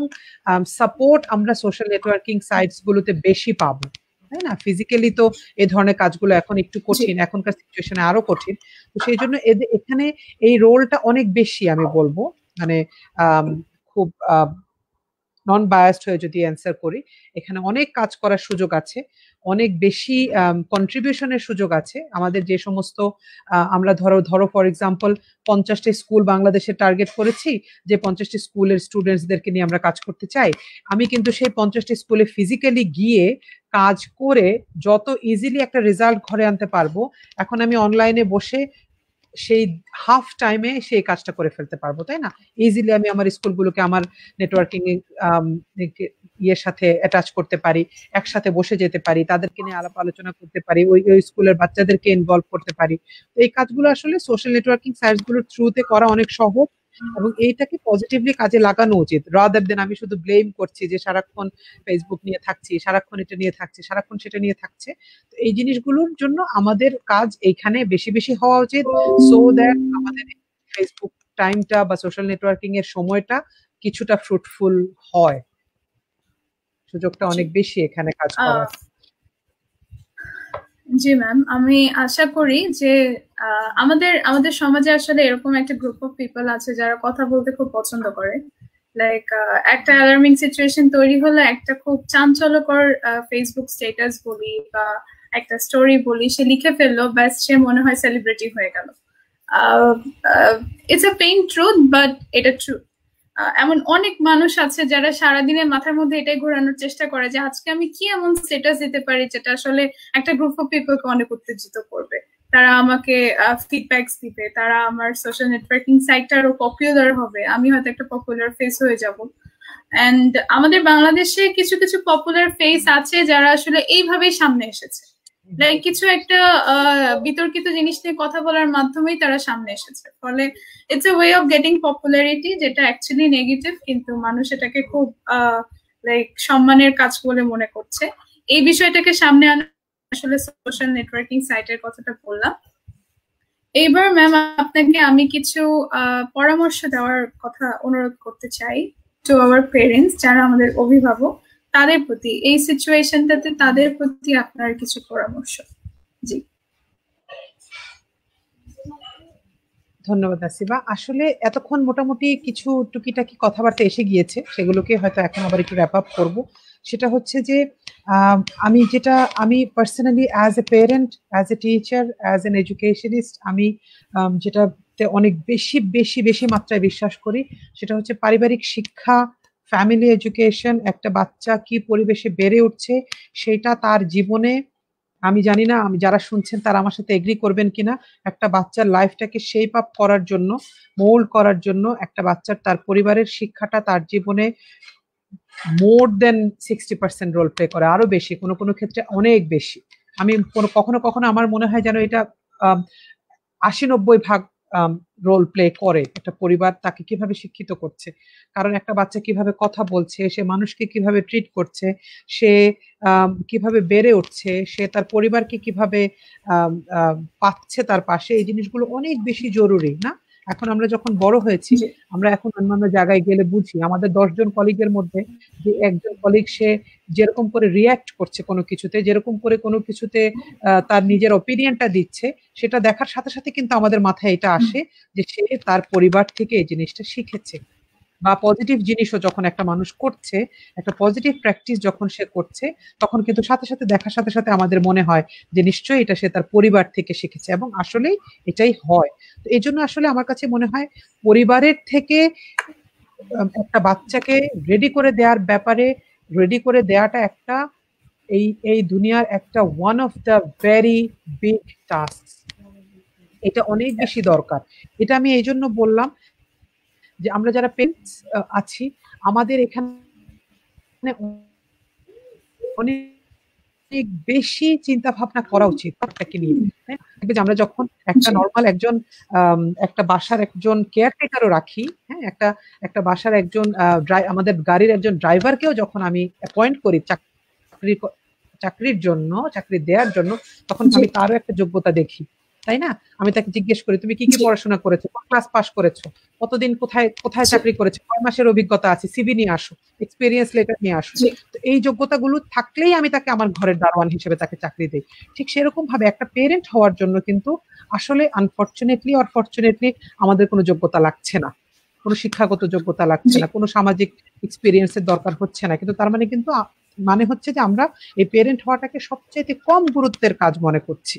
সাপোর্ট আমরা সোশ্যাল নেটওয়ার্কিং সাইটস গুলোতে বেশি পাবো, তাই না? ফিজিক্যালি তো এই ধরনের কাজগুলো এখন একটু কঠিন, এখনকার সিচুয়েশনে আরো কঠিন। তো সেই জন্য এখানে এই রোলটা অনেক বেশি, আমি বলবো, মানে খুব নন বায়াসড হয়ে যদি অ্যান্সার করি, এখানে অনেক কাজ করার সুযোগ আছে, অনেক বেশি কন্ট্রিবিউশনের সুযোগ আছে। আমাদের যে সমস্ত আমরা ধরো ফর এক্সাম্পল 50টি স্কুল বাংলাদেশে টার্গেট করেছি, যে 50টি স্কুলের স্টুডেন্টসদেরকে নিয়ে আমরা কাজ করতে চাই। আমি কিন্তু সেই 50টি স্কুলে ফিজিক্যালি গিয়ে কাজ করে যত ইজিলি একটা রেজাল্ট ঘরে আনতে পারবো, এখন আমি অনলাইনে বসে সেই হাফ টাইমে সেই কাজটা করে ফেলতে পারবো, তাই না? ইজিলি আমি আমার স্কুলগুলোকে আমার নেটওয়ার্কিং ইয়ের সাথে অ্যাটাচ করতে পারি, একসাথে বসে যেতে পারি, তাদেরকে নিয়ে আলাপ আলোচনা করতে পারি, ওই স্কুলের বাচ্চাদেরকে ইনভলভ করতে পারি। তো এই কাজগুলো আসলে সোশ্যাল নেটওয়ার্কিং সাইটস গুলোর থ্রুতে করা অনেক সহজ, এবং এইটাকে পজিটিভলি কাজে লাগানো উচিত, রাদার দেন আমি শুধু ব্লেম করছি যে সারাক্ষণ ফেসবুক নিয়ে থাকছি, সারাক্ষণ এটা নিয়ে থাকছি, সারাক্ষণ সেটা নিয়ে থাকছে। তো এই জিনিসগুলোর জন্য আমাদের কাজ এইখানে বেশি বেশি হওয়া উচিত, সো দ্যাট আমাদের ফেসবুক টাইমটা বা সোশ্যাল নেটওয়ার্কিং এর সময়টা কিছুটা ফ্রুটফুল হয়। সুযোগটা অনেক বেশি এখানে কাজ করার। জি ম্যাম, আমি আশা করি যে আমাদের সমাজে আসলে এরকম একটা গ্রুপ অফ পিপল আছে যারা কথা বলতে খুব পছন্দ করে। লাইক একটা অ্যালার্মিং সিচুয়েশন তৈরি হলে একটা খুব চাঞ্চল্যকর ফেসবুক স্ট্যাটাস বলি বা একটা স্টোরি বলি, সে লিখে ফেললো, ব্যাস সে মনে হয় সেলিব্রিটি হয়ে গেল। It's a pain truth, but এটা ট্রু। এমন অনেক মানুষ আছে যারা সারাদিনের মাথার মধ্যে এটাই ঘোরানোর চেষ্টা করে যে আজকে আমি কি এমন স্ট্যাটাস দিতে পারি যেটা আসলে একটা গ্রুপ অফ পিপলকে অনেক উত্তেজিত করবে, তারা আমাকে ফিডব্যাকস দিবে, তারা আমার সোশ্যাল নেটওয়ার্কিং সাইটটা আরো পপুলার হবে, আমি হয়তো একটা পপুলার ফেস হয়ে যাব। এন্ড আমাদের বাংলাদেশে কিছু কিছু পপুলার ফেস আছে যারা আসলে এইভাবেই সামনে এসেছে, লাইক কিছু একটা বিতর্কিত জিনিস নিয়ে কথা বলার মাধ্যমেই তারা সামনে এসেছে। ফলে it's a way of getting popularity, যেটা অ্যাকচুয়ালি নেগেটিভ, কিন্তু মানুষ এটাকে খুব লাইক সম্মানের কাজ বলে মনে করছে। এই বিষয়টাকে সামনে আনা আসলে সোশ্যাল নেটওয়ার্কিং সাইটের কথাটা বললাম। এইবার ম্যাম আপনাকে আমি কিছু পরামর্শ দেওয়ার কথা অনুরোধ করতে চাই টু আওয়ার পেরেন্টস, যারা আমাদের অভিভাবক, তাদের প্রতি এই সিচুয়েশনটাতে তাদের প্রতি আপনার কিছু পরামর্শ। জি ধন্যবাদ আসিবা। আসলে এতক্ষণ মোটামুটি কিছু টুকিটাকি কথাবার্তা এসে গিয়েছে, সেগুলোকে হয়তো এখন আবার একটু র্যাপ আপ করবো। সেটা হচ্ছে যে আমি personally as a parent, as a teacher, as an educationist, আমি যেটাতে অনেক বেশি বেশি বেশি মাত্রায় বিশ্বাস করি, সেটা হচ্ছে পারিবারিক শিক্ষা, ফ্যামিলি এডুকেশন। একটা বাচ্চা কি পরিবেশে বেড়ে উঠছে সেটা তার জীবনে, আমি জানি না আমি যারা শুনছেন তারা আমার সাথে এগ্রি করবেন কিনা, একটা বাচ্চার লাইফটাকে শেপ আপ করার জন্য, মোল্ড করার জন্য, একটা বাচ্চার তার পরিবারের শিক্ষাটা তার জীবনে মোর দেন 60% রোল প্লে করে, আরো বেশি, কোনো কোনো ক্ষেত্রে অনেক বেশি। আমি কখনো কখনো আমার মনে হয় যেন এটা 80-90 ভাগ রোল প্লে করে একটা পরিবার তাকে কিভাবে শিক্ষিত করছে। কারণ একটা বাচ্চা কিভাবে কথা বলছে, সে মানুষকে কিভাবে ট্রিট করছে, সে কিভাবে বেড়ে উঠছে, সে তার পরিবারকে কিভাবে পাচ্ছে তার পাশে, এই জিনিসগুলো অনেক বেশি জরুরি না? এখন আমরা যখন বড় হয়েছি, আমরা এখন অন্যান্য জায়গায় গেলে বুঝি আমাদের 10 জন কলিগের মধ্যে যে একজন কলিগ সে যেরকম করে রিয়্যাক্ট করছে কোনো কিছুতে, যেরকম করে কোনো কিছুতে তার নিজের অপিনিয়নটা দিচ্ছে, সেটা দেখার সাথে সাথে কিন্তু আমাদের মাথায় এটা আসে যে সে তার পরিবার থেকে এই জিনিসটা শিখেছে। বা পজিটিভ জিনিসও যখন একটা মানুষ করছে, একটা পজিটিভ প্র্যাকটিস যখন সে করছে, তখন কিন্তু সাথে সাথে দেখার সাথে সাথে আমাদের মনে হয় যে নিশ্চয়ই এটা সে তার পরিবার থেকে শিখেছে, এবং আসলেই এটাই হয়। তো এই জন্য আসলে আমার কাছে মনে হয় পরিবারের থেকে একটা বাচ্চাকে রেডি করে দেওয়ার ব্যাপারে, রেডি করে দেওয়াটা একটা এই দুনিয়ার একটা one of the very big task. এটা অনেক বেশি দরকার। এটা আমি এই জন্য বললাম যে আমরা যারা পেরেন্টস আছি, আমাদের এখানে অনেক বেশি চিন্তা ভাবনা করা উচিত বাচ্চাকে নিয়ে। দেখবে যে আমরা যখন একটা নরমাল একজন একটা বাসার একজন কেয়ারটেকারও রাখি, হ্যাঁ, একটা বাসার একজন আমাদের গাড়ির একজন ড্রাইভারকেও যখন আমি অ্যাপয়েন্ট করি চাকরির জন্য, চাকরি দেওয়ার জন্য, তখন আমি তারও একটা যোগ্যতা দেখি, তাই না? আমি তাকে জিজ্ঞেস করি তুমি কি কি পড়াশোনা করেছো, কোন ক্লাস পাস করেছো, কতদিন কোথায় কোথায় চাকরি করেছো, কয় মাসের অভিজ্ঞতা আছে, সিভি নিয়ে আসো, এক্সপিরিয়েন্স লেটার নিয়ে আসো। তো এই যোগ্যতাগুলো থাকলেই আমি তাকে আমার ঘরের দারোয়ান হিসেবে তাকে চাকরি দিই। ঠিক সেরকম ভাবে একটা পেরেন্ট হওয়ার জন্য কিন্তু আসলে আনফরচুনেটলি অর ফরচুনেটলি আমাদের কোনো যোগ্যতা লাগছে না, কোনো শিক্ষাগত যোগ্যতা লাগছে না, কোনো সামাজিক এক্সপিরিয়েন্সের দরকার হচ্ছে না। কিন্তু তার মানে হচ্ছে যে আমরা এই পেরেন্ট হওয়াটাকে সবচেয়ে কম গুরুত্বের কাজ মনে করছি।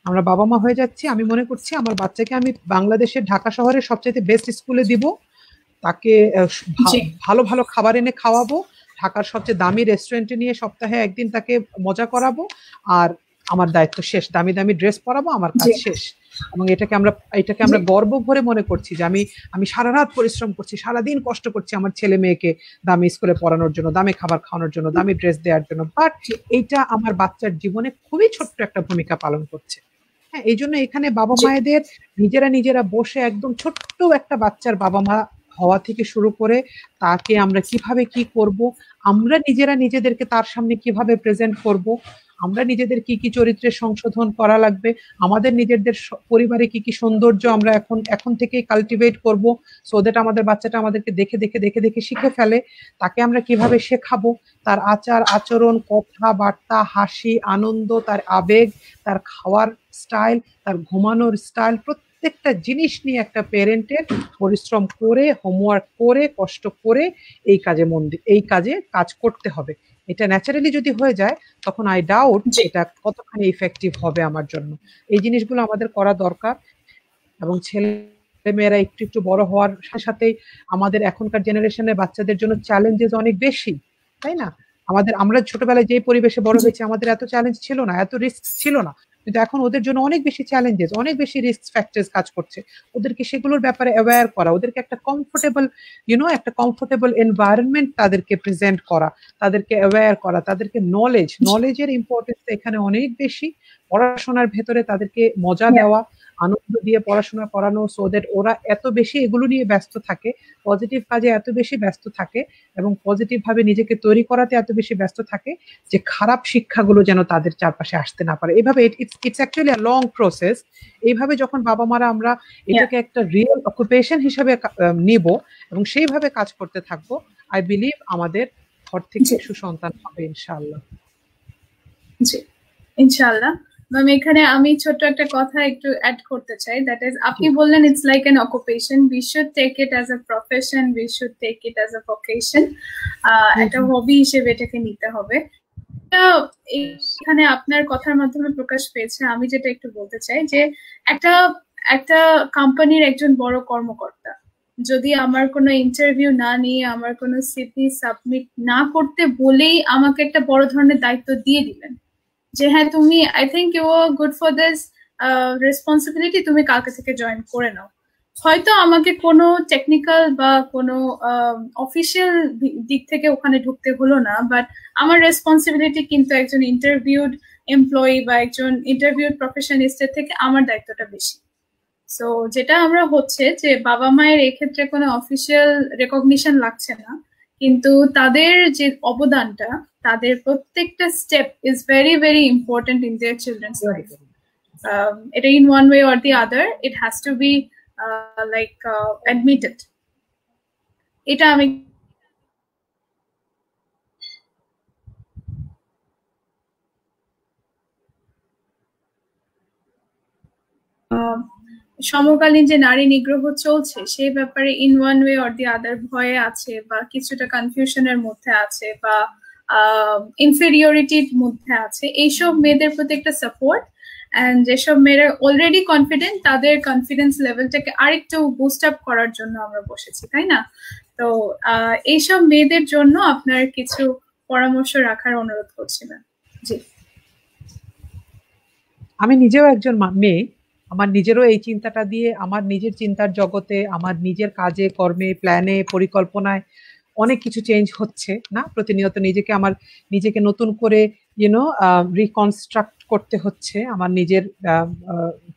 আমরা বাবা মা হয়ে যাচ্ছি, আমি মনে করছি আমার বাচ্চাকে আমি বাংলাদেশের ঢাকা শহরের সবচেয়ে বেস্ট স্কুলে দিব, তাকে ভালো ভালো খাবার এনে খাওয়াবো, ঢাকার সবচেয়ে দামি রেস্টুরেন্টে নিয়ে সপ্তাহে একদিন তাকে মজা করাবো, আর আমার দায়িত্ব শেষ, দামি দামি ড্রেস পরাবো, আমার কাজ শেষ। এবং এটাকে আমরা গর্ব ভরে মনে করছি যে আমি সারা রাত পরিশ্রম করছি, সারাদিন কষ্ট করছি আমার ছেলে মেয়েকে দামি স্কুলে পড়ানোর জন্য, দামি খাবার খাওয়ানোর জন্য, দামি ড্রেস দেওয়ার জন্য, বাট এইটা আমার বাচ্চার জীবনে খুবই ছোট্ট একটা ভূমিকা পালন করছে। হ্যাঁ, এই জন্য এখানে বাবা মায়েদের নিজেরা বসে একদম ছোট্ট একটা বাচ্চার বাবা মা হওয়া থেকে শুরু করে তাকে আমরা কিভাবে কি করব, আমরা নিজেদেরকে তার সামনে কিভাবে প্রেজেন্ট করব, আমরা নিজেদের কি কি চরিত্রের সংশোধন করা লাগবে, আমাদের নিজেদের পরিবারে কি কি সৌন্দর্য আমরা এখন থেকেই কালটিভেট করব, সো দ্যাট আমাদের বাচ্চাটা আমাদেরকে দেখে দেখে দেখে দেখে শিখে ফেলে, তাকে আমরা কিভাবে শেখাবো, তার আচার আচরণ, কথাবার্তা, হাসি, আনন্দ, তার আবেগ, তার খাওয়ার স্টাইল, তার ঘুমানোর স্টাইল, প্রত্যেকটা জিনিস নিয়ে একটা পেরেন্টের পরিশ্রম করে, হোমওয়ার্ক করে, কষ্ট করে এই কাজে কাজ করতে হবে। এটা ন্যাচারালি যদি হয়ে যায়, তখন আই ডাউট এটা কতখানি ইফেক্টিভ হবে আমার জন্য। এই জিনিসগুলো আমাদের করা দরকার। এবং ছেলে মেয়েরা একটু একটু বড় হওয়ার সাথে সাথেই আমাদের এখনকার জেনারেশনের বাচ্চাদের জন্য চ্যালেঞ্জেস অনেক বেশি, তাই না? আমরা ছোটবেলায় যে পরিবেশে বড় হয়েছি, আমাদের এত চ্যালেঞ্জ ছিল না, এত রিস্ক ছিল না, কিন্তু এখন ওদের জন্য অনেক বেশি চ্যালেঞ্জেস, অনেক বেশি রিস্ক ফ্যাক্টরস কাজ করছে। ওদেরকে সেগুলোর ব্যাপারে অ্যাওয়্যার করা, ওদেরকে একটা কমফোর্টেবল এনভায়রনমেন্ট তাদেরকে প্রেজেন্ট করা, তাদেরকে অ্যাওয়্যার করা, তাদেরকে নলেজের ইম্পর্টেন্স এখানে অনেক বেশি। পড়াশোনার ভেতরে তাদেরকে মজা দেওয়া, আনন্দ দিয়ে পড়াশোনা করানো, সো দ্যাট ওরা এত বেশি এগুলো নিয়ে ব্যস্ত থাকে, পজিটিভ কাজে এত বেশি ব্যস্ত থাকে, এবং পজিটিভ ভাবে নিজেকে তৈরি করাতে এত বেশি ব্যস্ত থাকে যে খারাপ শিক্ষাগুলো যেন তাদের চারপাশে আসতে না পারে। এভাবে it's actually a long process. এইভাবে যখন বাবা মারা আমরা এটাকে একটা রিয়েল অকুপেশন হিসেবে নিব এবং সেইভাবে কাজ করতে থাকবো, আই বিলিভ আমাদের ঘর থেকে সুসন্তান হবে ইনশাআল্লাহ। জি, ইনশাআল্লাহ। ম্যাম, এখানে আমি ছোট্ট একটা কথা একটু অ্যাড করতে চাই, দ্যাট ইজ আপনি বললেন it's like an occupation, we should take it as a profession, we should take it as a vocation, একটা হবি হিসেবে এটাকে নিতে হবে। এখানে আপনার কথার মাধ্যমে প্রকাশ পেয়েছে। আমি যেটা একটু বলতে চাই যে একটা একটা কোম্পানির একজন বড় কর্মকর্তা যদি আমার কোনো ইন্টারভিউ না নিয়ে, আমার কোনো সিভি সাবমিট না করতে বলেই আমাকে একটা বড় ধরনের দায়িত্ব দিয়ে দিলেন যে হ্যাঁ তুমি, I think you are good for this responsibility, তুমি কালকে থেকে জয়েন করে নাও। হয়তো আমাকে কোনো টেকনিক্যাল বা কোনো অফিসিয়াল দিক থেকে ওখানে ঢুকতে হলো না, বাট আমার রেসপন্সিবিলিটি কিন্তু একজন ইন্টারভিউড এমপ্লয়ি বা একজন ইন্টারভিউড প্রফেশনিস্টের থেকে আমার দায়িত্বটা বেশি। সো যেটা আমরা হচ্ছে যে বাবা মায়ের এক্ষেত্রে কোনো অফিসিয়াল রেকগনিশন লাগছে না, কিন্তু তাদের যে অবদানটা, তাদের প্রত্যেকটা step is very very important in their children's life. এটা in one way or the other it has to be like admitted. এটা আমি সমকালীন যে নারী নিগ্রহ চলছে সেই ব্যাপারে in one way or the other ভয়ে আছে বা কিছুটা কনফিউশনের মধ্যে আছে বা ইনফেরিয়রিটির মধ্যে আছে, এইসব মেয়েদের প্রতি একটা সাপোর্ট, এন্ড যেসব মেয়েরা অলরেডি কনফিডেন্ট তাদের কনফিডেন্স লেভেলটাকে আরেকটু বুস্ট আপ করার জন্য আমরা বসেছি, তাই না? তো এইসব মেয়েদের জন্য আপনার কিছু পরামর্শ রাখার অনুরোধ করছিলাম। জি। আমি নিজেও একজন মেয়ে, আমার নিজেরও এই চিন্তাটা দিয়ে আমার নিজের চিন্তার জগতে, আমার নিজের কাজে কর্মে প্ল্যানে পরিকল্পনায় অনেক কিছু চেঞ্জ হচ্ছে না, প্রতিনিয়ত নিজেকে নতুন করে রিকনস্ট্রাক্ট করতে হচ্ছে, আমার নিজের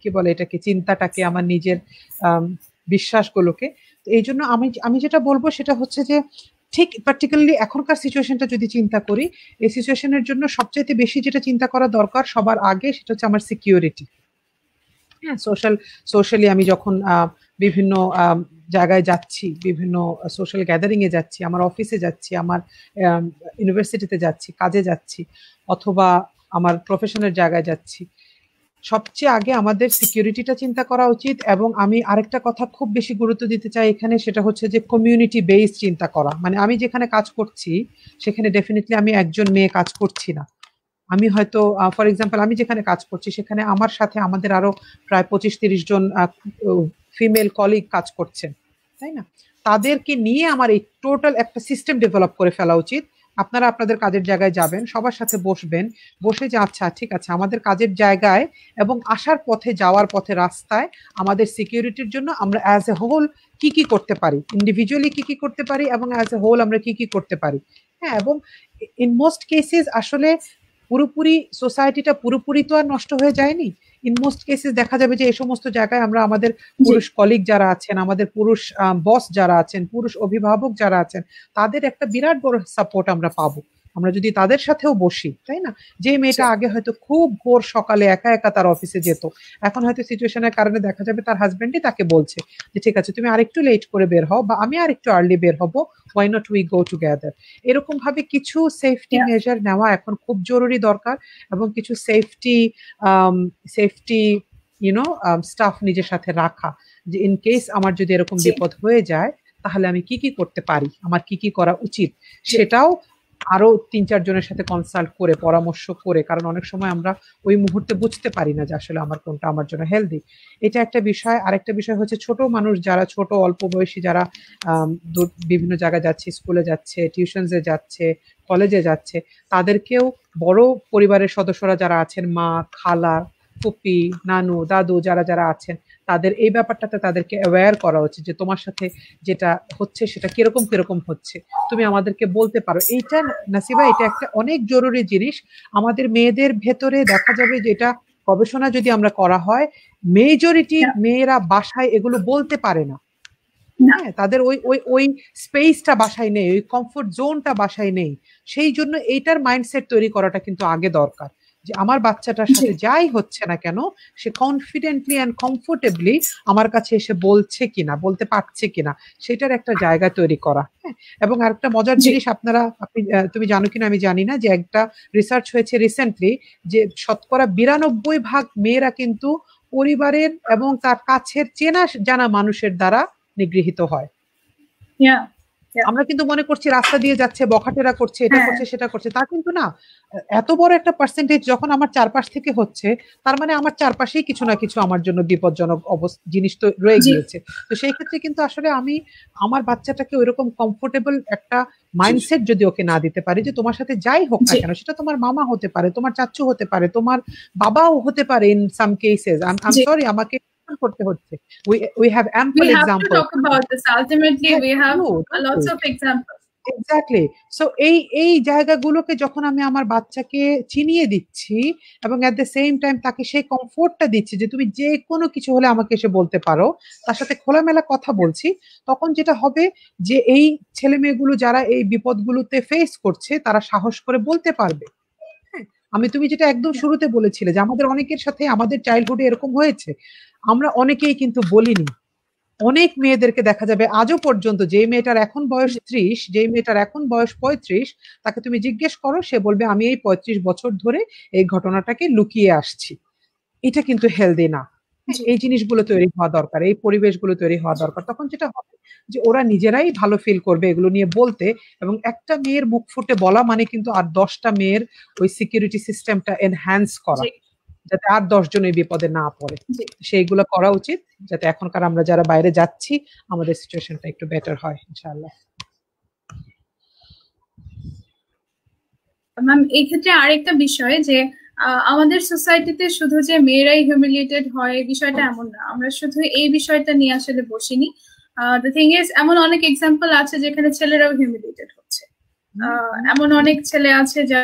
কি বলে এটাকে, চিন্তাটাকে, আমার নিজের বিশ্বাসগুলোকে। এই জন্য আমি যেটা বলবো সেটা হচ্ছে যে ঠিক পার্টিকুলারলি এখনকার সিচুয়েশনটা যদি চিন্তা করি, এই সিচুয়েশনের জন্য সবচাইতে বেশি যেটা চিন্তা করা দরকার সবার আগে সেটা হচ্ছে আমার সিকিউরিটি। হ্যাঁ, সোশ্যালি আমি যখন বিভিন্ন জায়গায় যাচ্ছি, বিভিন্ন সোশ্যাল গ্যাদারিং এ যাচ্ছি, আমার অফিসে যাচ্ছি, আমার ইউনিভার্সিটিতে যাচ্ছি, কাজে যাচ্ছি, অথবা আমার প্রফেশনের জায়গায় যাচ্ছি, সবচেয়ে আগে আমাদের সিকিউরিটিটা চিন্তা করা উচিত। এবং আমি আরেকটা কথা খুব বেশি গুরুত্ব দিতে চাই এখানে, সেটা হচ্ছে যে কমিউনিটি বেসড চিন্তা করা। মানে আমি যেখানে কাজ করছি সেখানে ডেফিনেটলি আমি একজন মেয়ে কাজ করছি না। আমি হয়তো ফর এক্সাম্পল আমি যেখানে কাজ করছি সেখানে আমার সাথে আমাদের আরো প্রায় 25-30 জন ফিমেল কলিগ কাজ করছেন, তাই না? তাদেরকে নিয়ে আমার এই টোটাল একটা সিস্টেম ডেভেলপ করে ফেলা উচিত। আপনারা আপনাদের কাজের জায়গায় যাবেন, সবার সাথে বসবেন, বসে যে আচ্ছা ঠিক আছে আমাদের কাজের জায়গায় এবং আসার পথে, যাওয়ার পথে, রাস্তায় আমাদের সিকিউরিটির জন্য আমরা অ্যাজ এ হোল কি কি করতে পারি, ইন্ডিভিজুয়ালি কি কি করতে পারি এবং অ্যাজ এ হোল আমরা কি কি করতে পারি। হ্যাঁ, এবং ইন মোস্ট কেসেস আসলে পুরোপুরি সোসাইটিটা পুরোপুরি তো আর নষ্ট হয়ে যায়নি। ইন মোস্ট কেসেস দেখা যাবে যে এই সমস্ত জায়গায় আমরা আমাদের পুরুষ কলিগ যারা আছেন, আমাদের পুরুষ বস যারা আছেন, পুরুষ অভিভাবক যারা আছেন, তাদের একটা বিরাট বড় সাপোর্ট আমরা পাবো আমরা যদি তাদের সাথেও বসি, তাই না? যে মেয়েটা আগে হয়তো খুব ভোর সকালে একা একা তার অফিসে যেত, এখন হয়তো সিচুয়েশনের কারণে দেখা যাবে তার হাজবেন্ডই তাকে বলছে যে ঠিক আছে তুমি আরেকটু লেট করে বের হও বা আমি আরেকটু আর্লি বের হব, why not we go together. এরকম ভাবে কিছু সেফটি মেজার নেওয়া এখন খুব জরুরি দরকার, এবং কিছু সেফটি স্টাফ নিজের সাথে রাখা, যে ইন কেস আমার যদি এরকম বিপদ হয়ে যায় তাহলে আমি কি কি করতে পারি, আমার কি কি করা উচিত, সেটাও আরো 3-4 জনের সাথে কনসাল্ট করে পরামর্শ করে, কারণ অনেক সময় আমরা ওই মুহূর্তে বুঝতে পারি না যে আসলে আমার কোনটা আমার জন্য হেলদি। এটা একটা বিষয়। আরেকটা বিষয় হচ্ছে ছোট মানুষ যারা, ছোট অল্প বয়সী যারা বিভিন্ন জায়গায় যাচ্ছে, স্কুলে যাচ্ছে, টিউশনসে যাচ্ছে, কলেজে যাচ্ছে, তাদেরকেও বড় পরিবারের সদস্যরা যারা আছেন, মা, খালা, ফুপি, নানু, দাদু যারা যারা আছেন, তাদের এই ব্যাপারটাতে তাদেরকে অ্যাওয়্যার করা উচিত যে তোমার সাথে যেটা হচ্ছে সেটা কিরকম কিরকম হচ্ছে, তুমি আমাদেরকে বলতে পারো। এইটা নাসিবা, এটা একটা অনেক জরুরি জিনিস। আমাদের মেয়েদের ভেতরে দেখা যাবে যে এটা গবেষণা যদি আমরা করা হয়, মেজরিটি মেয়েরা বাসায় এগুলো বলতে পারে না। হ্যাঁ, তাদের ওই ওই ওই স্পেসটা বাসায় নেই, ওই কমফোর্ট জোনটা বাসায় নেই। সেই জন্য এইটার মাইন্ডসেট তৈরি করাটা কিন্তু আগে দরকার, যে আমার বাচ্চাটার সাথে যাই হচ্ছে না কেন সে কনফিডেন্টলি এন্ড কমফোর্টেবলি আমার কাছে এসে বলছে কিনা, বলতে পারছে কিনা, সেটার একটা জায়গা তৈরি করা। হ্যাঁ, এবং আরেকটা মজার জিনিস তুমি জানো কিনা আমি জানি না, যে একটা রিসার্চ হয়েছে রিসেন্টলি যে 92% মেয়েরা কিন্তু পরিবারের এবং তার কাছের চেনা জানা মানুষের দ্বারা নিগৃহীত হয়। আমরা কিন্তু মনে করছি রাস্তা দিয়ে যাচ্ছে, বখাটেরা করছে, এটা করছে, সেটা করছে, তা কিন্তু না। এত বড় একটা পার্সেন্টেজ যখন আমার চারপাশ থেকে হচ্ছে, তার মানে আমার চারপাশেই কিছু না কিছু আমার জন্য বিপজ্জনক জিনিস তো রয়ে গিয়েছে। তো সেই ক্ষেত্রে কিন্তু আসলে আমি আমার বাচ্চাটাকে ওইরকম কমফোর্টেবল একটা মাইন্ডসেট যদি ওকে না দিতে পারি, যে তোমার সাথে যাই হোক না কেন, সেটা তোমার মামা হতে পারে, তোমার চাচু হতে পারে, তোমার বাবাও হতে পারে, in some cases, I am sorry আমাকে করতে হচ্ছে, we have ample examples. We have to talk about this. Ultimately, we have lots of examples. Exactly. So এই জায়গাগুলোকে যখন আমি আমার বাচ্চাকে চিনিয়ে দিচ্ছি এবং এট দ্য সেম টাইম তাকে সেই কমফোর্টটা দিচ্ছি যে তুমি যে কোনো কিছু হলে আমাকে এসে বলতে পারো, তার সাথে খোলামেলা কথা বলছি, তখন যেটা হবে যে এই ছেলে মেয়েগুলো যারা এই বিপদগুলোতে ফেস করছে তারা সাহস করে বলতে পারবে। তুমি যেটা একদম শুরুতে বলেছিলে যে আমাদের অনেকের সাথে আমাদের চাইল্ডহুডে এরকম হয়েছে, আমরা অনেকেই কিন্তু বলিনি। অনেক মেয়েদেরকে দেখা যাবে আজও পর্যন্ত, যে মেয়েটার এখন বয়স 30, যে মেয়েটার এখন বয়স 35, তাকে তুমি জিজ্ঞেস করো, সে বলবে আমি এই 35 বছর ধরে এই ঘটনাটাকে লুকিয়ে আসছি। এটা কিন্তু হেলদি না। এই জিনিসগুলো তৈরি হওয়া দরকার, এই পরিবেশগুলো তৈরি হওয়া দরকার। তখন যেটা হবে যে ওরা নিজেরাই ভালো ফিল করবে এগুলো নিয়ে বলতে, এবং একটা মেয়ের মুখ ফুটে বলা মানে কিন্তু আর 10টা মেয়ের ওই সিকিউরিটি সিস্টেমটা এনহ্যান্স করা, যাতে আর 10 জন এই বিপদে না পড়ে। সেইগুলো করা উচিত, যাতে এখনকার আমরা যারা বাইরে যাচ্ছি আমাদের সিচুয়েশনটা একটু বেটার হয় ইনশাআল্লাহ। ম্যাম এই ক্ষেত্রে আরেকটা বিষয় যে আমাদের সোসাইটিতে শুধু যে মেয়েরাই হিউমিলিয়েটেড হয় বিষয়টা এমন না, আমরা শুধু এই বিষয়টা নিয়ে আসলে বসিনি। দ্য থিং ইজ, এমন অনেক এক্সাম্পল আছে যেখানে ছেলেরাও হিউমিলিয়েটেড হচ্ছে। এমন অনেক ছেলে আছে যা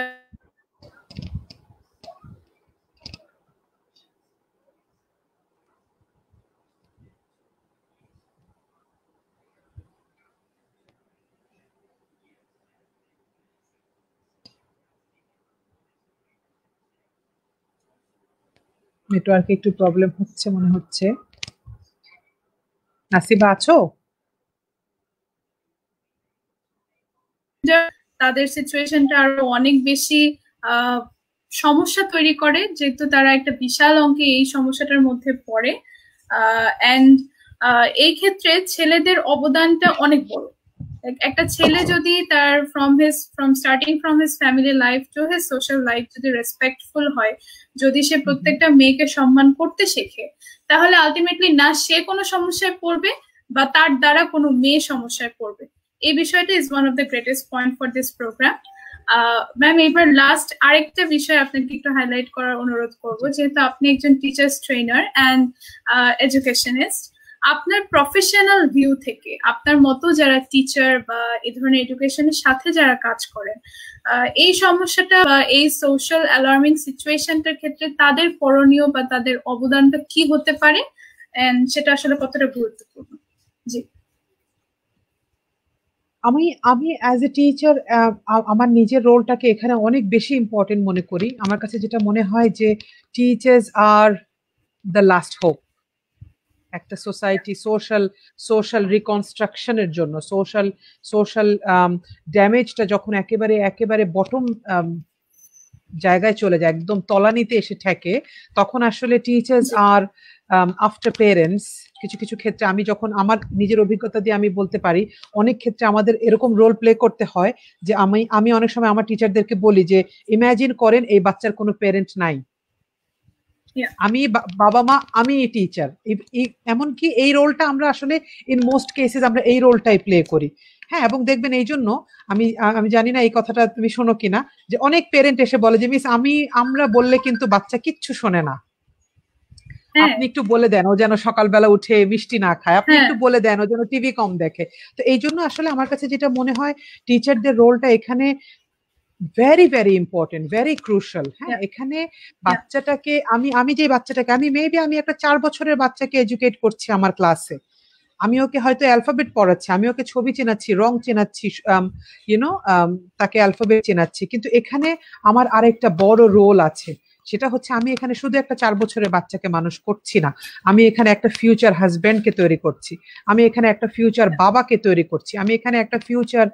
নেটওয়ার্কে একটু প্রবলেম হচ্ছে মনে হচ্ছে। নাসিবা আছো? তাদের সিচুয়েশনটা আরো অনেক বেশি সমস্যা তৈরি করে, যেহেতু তারা একটা বিশাল অঙ্কে এই সমস্যাটার মধ্যে পড়ে। এন্ড এই ক্ষেত্রে ছেলেদের অবদানটা অনেক বড়। একটা ছেলে যদি তার starting from his family life to his social life যদি রেসপেক্টফুল হয়, যদি সে প্রত্যেকটা মেয়েকে সম্মান করতে শেখে, তাহলে আলটিমেটলি না সে কোনো সমস্যায় পড়বে বা তার দ্বারা কোনো মেয়ে সমস্যায় পড়বে। এই বিষয়টা is one of the greatest point for this program. Ma'am এবার লাস্ট আরেকটা বিষয় আপনাকে একটু হাইলাইট করার অনুরোধ করবো, যেহেতু আপনি একজন টিচার্স ট্রেনার অ্যান্ড এডুকেশনিস্ট, আপনার প্রফেশনাল ভিউ থেকে আপনার মতো যারা টিচার বা এই ধরনের এডুকেশনের সাথে যারা কাজ করেন, এই সমস্যাটা বা এই সোশ্যাল অ্যালার্মিং সিচুয়েশনটার ক্ষেত্রে তাদের করণীয় বা তাদের অবদানটা কি হতে পারে, এন্ড সেটা আসলে কতটা গুরুত্বপূর্ণ? জি। আমি অ্যাজ এ টিচার আমার নিজের রোলটাকে এখানে অনেক বেশি ইম্পর্টেন্ট মনে করি। আমার কাছে যেটা মনে হয় যে teachers are the last hope একটা সোসাইটি সোশ্যাল রিকনস্ট্রাকশনের জন্য। সোশ্যাল ড্যামেজটা যখন একেবারে বটম জায়গায় চলে যায়, একদম তলানিতে এসে ঠেকে, তখন আসলে টিচার্স আর আফটার পেরেন্টস কিছু কিছু ক্ষেত্রে, আমি যখন আমার নিজের অভিজ্ঞতা দিয়ে আমি বলতে পারি, অনেক ক্ষেত্রে আমাদের এরকম রোল প্লে করতে হয় যে আমি অনেক সময় আমার টিচারদেরকে বলি যে ইমাজিন করেন এই বাচ্চার কোনো পেরেন্ট নাই, আমি বাবা মা, আমি টিচার। এমনকি এই রোলটা আমরা আসলে ইন মোস্ট কেসেস আমরা এই রোলটাই প্লে করি। হ্যাঁ, এবং দেখবেন এই জন্য আমি জানি না এই কথাটা তুমি শোনো কিনা, যে অনেক পেরেন্ট এসে বলে যে মিস আমরা বললে কিন্তু বাচ্চা কিচ্ছু শোনে না, আপনি একটু বলে দেন ও যেন সকালবেলা উঠে মিষ্টি না খায়, আপনি একটু বলে দেন ও যেন টিভি কম দেখে। তো এই জন্য আসলে আমার কাছে যেটা মনে হয় টিচারদের রোলটা এখানে very very important, very crucial. হ্যাঁ, এখানে বাচ্চাটাকে আমি যে বাচ্চাটাকে আমি একটা 4 বছরের বাচ্চাকে এডুকেট করছি আমার ক্লাসে, আমি ওকে হয়তো অ্যালফাবেট পড়াচ্ছি, আমি ওকে ছবি চেনাচ্ছি, রং চেনাচ্ছি, তাকে অ্যালফাবেট চেনাচ্ছি, কিন্তু এখানে আমার আরেকটা বড় রোল আছে। সেটা হচ্ছে আমি এখানে শুধু একটা 4 বছরের বাচ্চাকে মানুষ করছি না, আমি এখানে একটা ফিউচার হাজব্যান্ডকে তৈরি করছি, আমি এখানে একটা ফিউচার বাবাকে তৈরি করছি, আমি এখানে একটা ফিউচার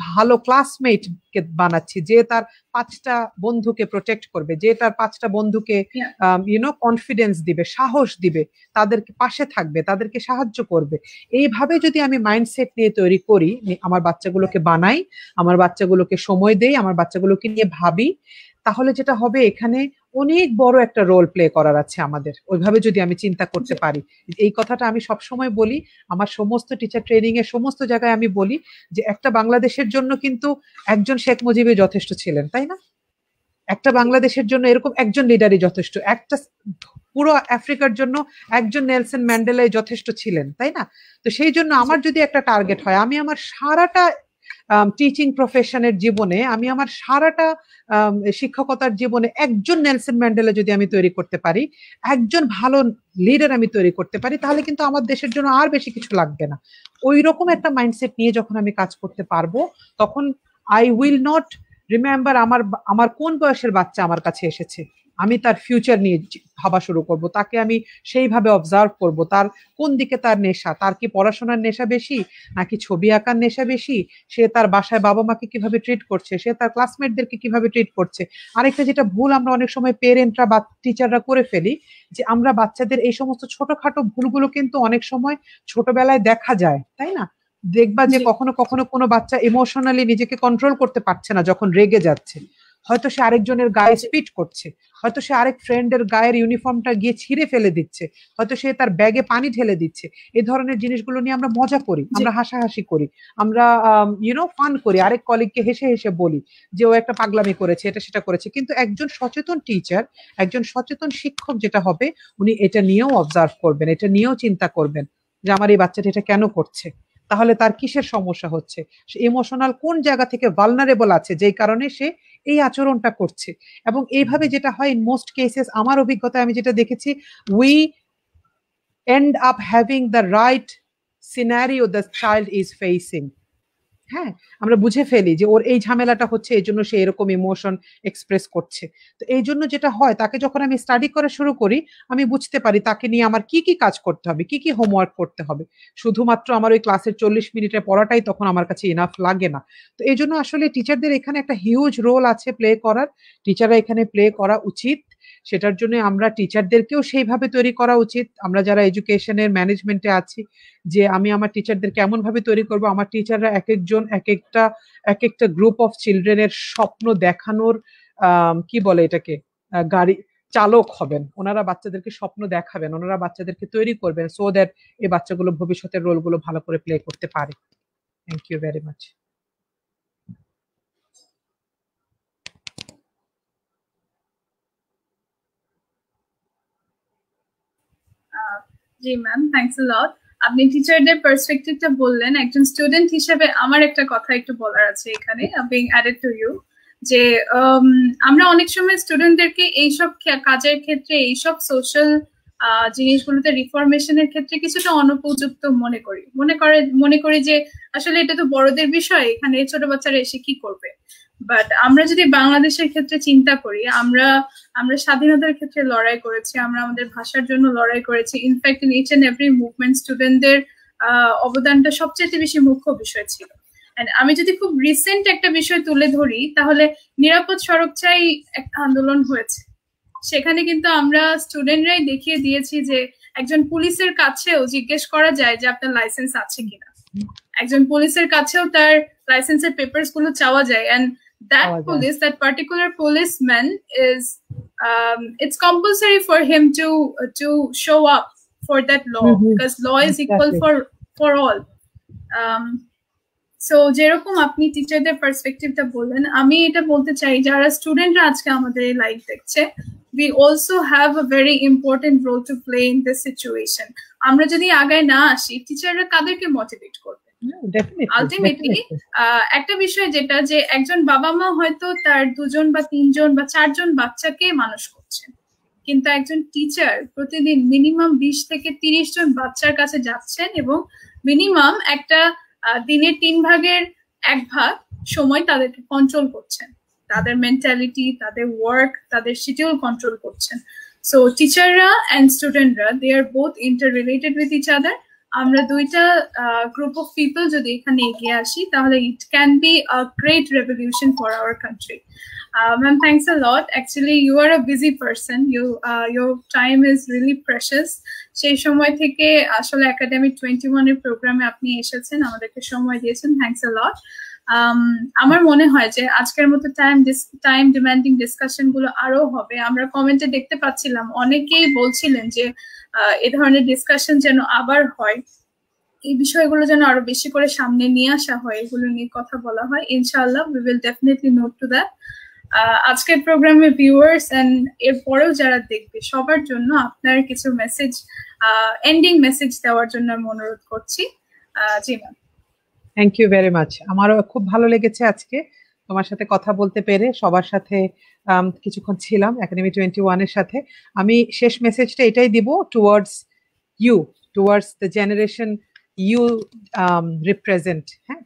ভালো ক্লাসমেটকে বানাচ্ছি, যে তার 5টা বন্ধুকে প্রোটেক্ট করবে, যে তার 5টা বন্ধুকে কনফিডেন্স দিবে, সাহস দিবে, তাদেরকে পাশে থাকবে, তাদেরকে সাহায্য করবে। এইভাবে যদি আমি মাইন্ডসেট নিয়ে তৈরি করি, আমার বাচ্চাগুলোকে বানাই, আমার বাচ্চাগুলোকে সময় দেই, আমার বাচ্চাগুলোকে নিয়ে ভাবি, তাহলে যেটা হবে এখানে অনেক বড় একটা রোল প্লে করার আছে আমাদের, ওইভাবে যদি আমি চিন্তা করতে পারি। এই কথাটা আমি সবসময় বলি, আমার সমস্ত টিচার ট্রেনিং এর সমস্ত জায়গায় আমি বলি যে একটা বাংলাদেশের জন্য কিন্তু একজন শেখ মুজিবই যথেষ্ট ছিলেন, তাই না? একটা বাংলাদেশের জন্য এরকম একজন লিডারই যথেষ্ট, একটা পুরো আফ্রিকার জন্য একজন নেলসন ম্যান্ডেলাই যথেষ্ট ছিলেন, তাই না? তো সেই জন্য আমার যদি একটা টার্গেট হয়, আমি আমার সারাটা টিচিং প্রফেশনের জীবনে, আমি আমার সারাটা শিক্ষকতার জীবনে একজন নেলসন ম্যান্ডেলা যদি আমি তৈরি করতে পারি, একজন ভালো লিডার আমি তৈরি করতে পারি, তাহলে কিন্তু আমার দেশের জন্য আর বেশি কিছু লাগবে না। ওই রকম একটা মাইন্ডসেট নিয়ে যখন আমি কাজ করতে পারবো, তখন আই উইল নট রিমেম্বার আমার কোন বয়সের বাচ্চা আমার কাছে এসেছে, আমি তার ফিউচার নিয়ে ভাবা শুরু করব, তাকে আমি সেইভাবে অবজার্ভ করব, তার কোন দিকে তার নেশা, তার কি পড়াশোনার নেশা বেশি নাকি ছবি আঁকার নেশা বেশি, সে তার বাসায় বাবা মাকে কিভাবে ট্রিট করছে, সে তার ক্লাসমেটদেরকে কিভাবে ট্রিট করছে। আরেকটা যেটা ভুল আমরা অনেক সময় পেরেন্টরা বা টিচাররা করে ফেলি, যে আমরা বাচ্চাদের এই সমস্ত ছোটখাটো ভুলগুলো কিন্তু অনেক সময় ছোটবেলায় দেখা যায়, তাই না? দেখবা যে কখনো কখনো কোনো বাচ্চা ইমোশনালি নিজেকে কন্ট্রোল করতে পারছে না, যখন রেগে যাচ্ছে হয়তো সে আরেকজনের গায়ে স্পিট করছে, হয়তো সে আরেক ফ্রেন্ডের গায়ের ইউনিফর্মটা গিয়ে ছিঁড়ে ফেলে দিচ্ছে, হয়তো সে তার ব্যাগে পানি ঢেলে দিচ্ছে। এই ধরনের জিনিসগুলো নিয়ে আমরা মজা করি, আমরা হাসাহাসি করি, আমরা ফান করি, আরেক কলিগকে হেসে হেসে বলি যে ও একটা পাগলামি করেছে, এটা সেটা করেছে। কিন্তু একজন সচেতন টিচার, একজন সচেতন শিক্ষক যেটা হবে, উনি এটা নিয়েও অবজার্ভ করবেন, এটা নিয়েও চিন্তা করবেন যে আমার এই বাচ্চাটা এটা কেন করছে, তাহলে তার কিসের সমস্যা হচ্ছে, সে ইমোশনাল কোন জায়গা থেকে ভালনারেবল আছে যেই কারণে সে এই আচরণটা করছে। এবং এইভাবে যেটা হয় ইন মোস্ট কেসেস, আমার অভিজ্ঞতায় আমি যেটা দেখেছি, we end up having the right scenario the child is facing. হ্যাঁ, আমরা বুঝে ফেলি যে ওর এই ঝামেলাটা হচ্ছে, এই জন্য সে এরকম ইমোশন এক্সপ্রেস করছে। তো এই জন্য যেটা হয়, তাকে যখন আমি স্টাডি করা শুরু করি, আমি বুঝতে পারি তাকে নিয়ে আমার কি কি কাজ করতে হবে, কি কি হোমওয়ার্ক করতে হবে। শুধুমাত্র আমার ওই ক্লাসের 40 মিনিটের পড়াটাই তখন আমার কাছে ইনাফ লাগে না। তো এই জন্য আসলে টিচারদের এখানে একটা হিউজ রোল আছে প্লে করার, টিচাররা এখানে প্লে করা উচিত। সেটার জন্য আমরা টিচারদেরকেও সেইভাবে তৈরি করা উচিত, আমরা যারা এডুকেশনের ম্যানেজমেন্টে আছি, যে আমি আমার টিচারদেরকে এমন ভাবে তৈরি করব, আমার টিচাররা এক একজন এক একটা গ্রুপ অফ চিলড্রেনের স্বপ্ন দেখানোর কি বলে এটাকে, গাড়ি চালক হবেন। ওনারা বাচ্চাদেরকে স্বপ্ন দেখাবেন, ওনারা বাচ্চাদেরকে তৈরি করবেন, সো দ্যাট এই বাচ্চাগুলো ভবিষ্যতের রোলগুলো ভালো করে প্লে করতে পারে। Thank you very much. জি ম্যাম, থ্যাংকস আ লট। আপনি টিচারদের পার্সপেক্টিভটা বললেন, একজন স্টুডেন্ট হিসেবে আমার একটা কথা একটু বলার আছে এখানে, বিং অ্যাডেড টু ইউ, যে আমরা অনেক সময় স্টুডেন্টদেরকে এইসব কাজের ক্ষেত্রে, এইসব সোশ্যাল জিনিসগুলোতে রিফরমেশনের ক্ষেত্রে কিছুটা অনুপযুক্ত মনে করি যে আসলে এটা তো বড়দের বিষয়, এখানে ছোট বাচ্চারা এসে কি করবে। বাট আমরা যদি বাংলাদেশের ক্ষেত্রে চিন্তা করি, আমরা স্বাধীনতার ক্ষেত্রে লড়াই করেছি, আমরা আমাদের ভাষার জন্য লড়াই করেছি। In fact in each and every movement স্টুডেন্টদের অবদানটা সবচেয়ে বেশি মুখ্য বিষয় ছিল। আমি যদি খুব রিসেন্ট একটা বিষয় তুলে ধরি, তাহলে নিরাপদ সড়ক চাই একটা আন্দোলন হয়েছে। সেখানে কিন্তু আমরা স্টুডেন্টরাই দেখিয়ে দিয়েছি যে একজন পুলিশের কাছেও জিজ্ঞেস করা যায় যে আপনার লাইসেন্স আছে কিনা, একজন পুলিশের কাছেও তার লাইসেন্সের পেপারস গুলো চাওয়া যায়। And that police, that particular policeman is it's compulsory for him to show up for that law, because law is equal for all. So যেরকম আপনি টিচারদের পার্সপেক্টিভটা বললেন, আমি এটা বলতে চাই যারা স্টুডেন্টরা আজকে আমাদের এই লাইভ দেখছে, we also have a very important role to play in this situation. আমরা যদি আগায় না আসি, টিচাররা কাদেরকে মোটিভেট করবে? আলটিমেটলি একটা বিষয় যেটা, যে একজন বাবা মা হয়তো তার 2জন বা 3জন বা 4জন বাচ্চাকে মানুষ করছেন, কিন্তু একজন টিচার প্রতিদিন মিনিমাম 20 থেকে 30 জন বাচ্চার কাছে যাচ্ছেন এবং মিনিমাম একটা দিনের 3 ভাগের 1 ভাগ সময় তাদেরকে কন্ট্রোল করছেন, তাদের মেন্টালিটি, তাদের ওয়ার্ক, তাদের শিডিউল কন্ট্রোল করছেন। সো টিচাররা এন্ড স্টুডেন্টরা, দে আর বোথ ইন্টাররিলেটেড উইথ ইচ আদার। আমরা দুইটা গ্রুপ অফ পিপল যদি এখানে এগিয়ে আসি, তাহলে it can be a great revolution for our country. Ma'am, thanks a lot. Actually, you are a busy person. Your time is really precious. সেই সময় থেকে আসলে একাডেমিক 21 এর প্রোগ্রামে আপনি এসেছেন, আমাদেরকে সময় দিয়েছেন। থ্যাংকস আ লট। আমার মনে হয় যে আজকের মতো টাইম ডিমান্ডিং ডিসকাশন গুলো আরো হবে। আমরা কমেন্টে দেখতে পাচ্ছিলাম অনেকেই বলছিলেন যে এই ধরনের ডিসকাশন যেন আবার হয়, এই বিষয়গুলো যেন আরো বেশি করে সামনে নিয়ে আসা হয়, এগুলো নিয়ে কথা বলা হয়। ইনশাআল্লাহ we will definitely note to that. আজকের প্রোগ্রামে ভিউয়ার্স এন্ড এরপরেও যারা দেখবে সবার জন্য আপনার কিছু মেসেজ, এন্ডিং মেসেজ দেওয়ার জন্য আমি অনুরোধ করছি। জি ma'am. Thank you very much. আমারও খুব ভালো লেগেছে আজকে তোমার সাথে কথা বলতে পেরে, সবার সাথে কিছুক্ষণ ছিলাম একাডেমি 21 এর সাথে। আমি শেষ মেসেজটা এটাই দিব towards you, towards the generation you represent. হ্যাঁ,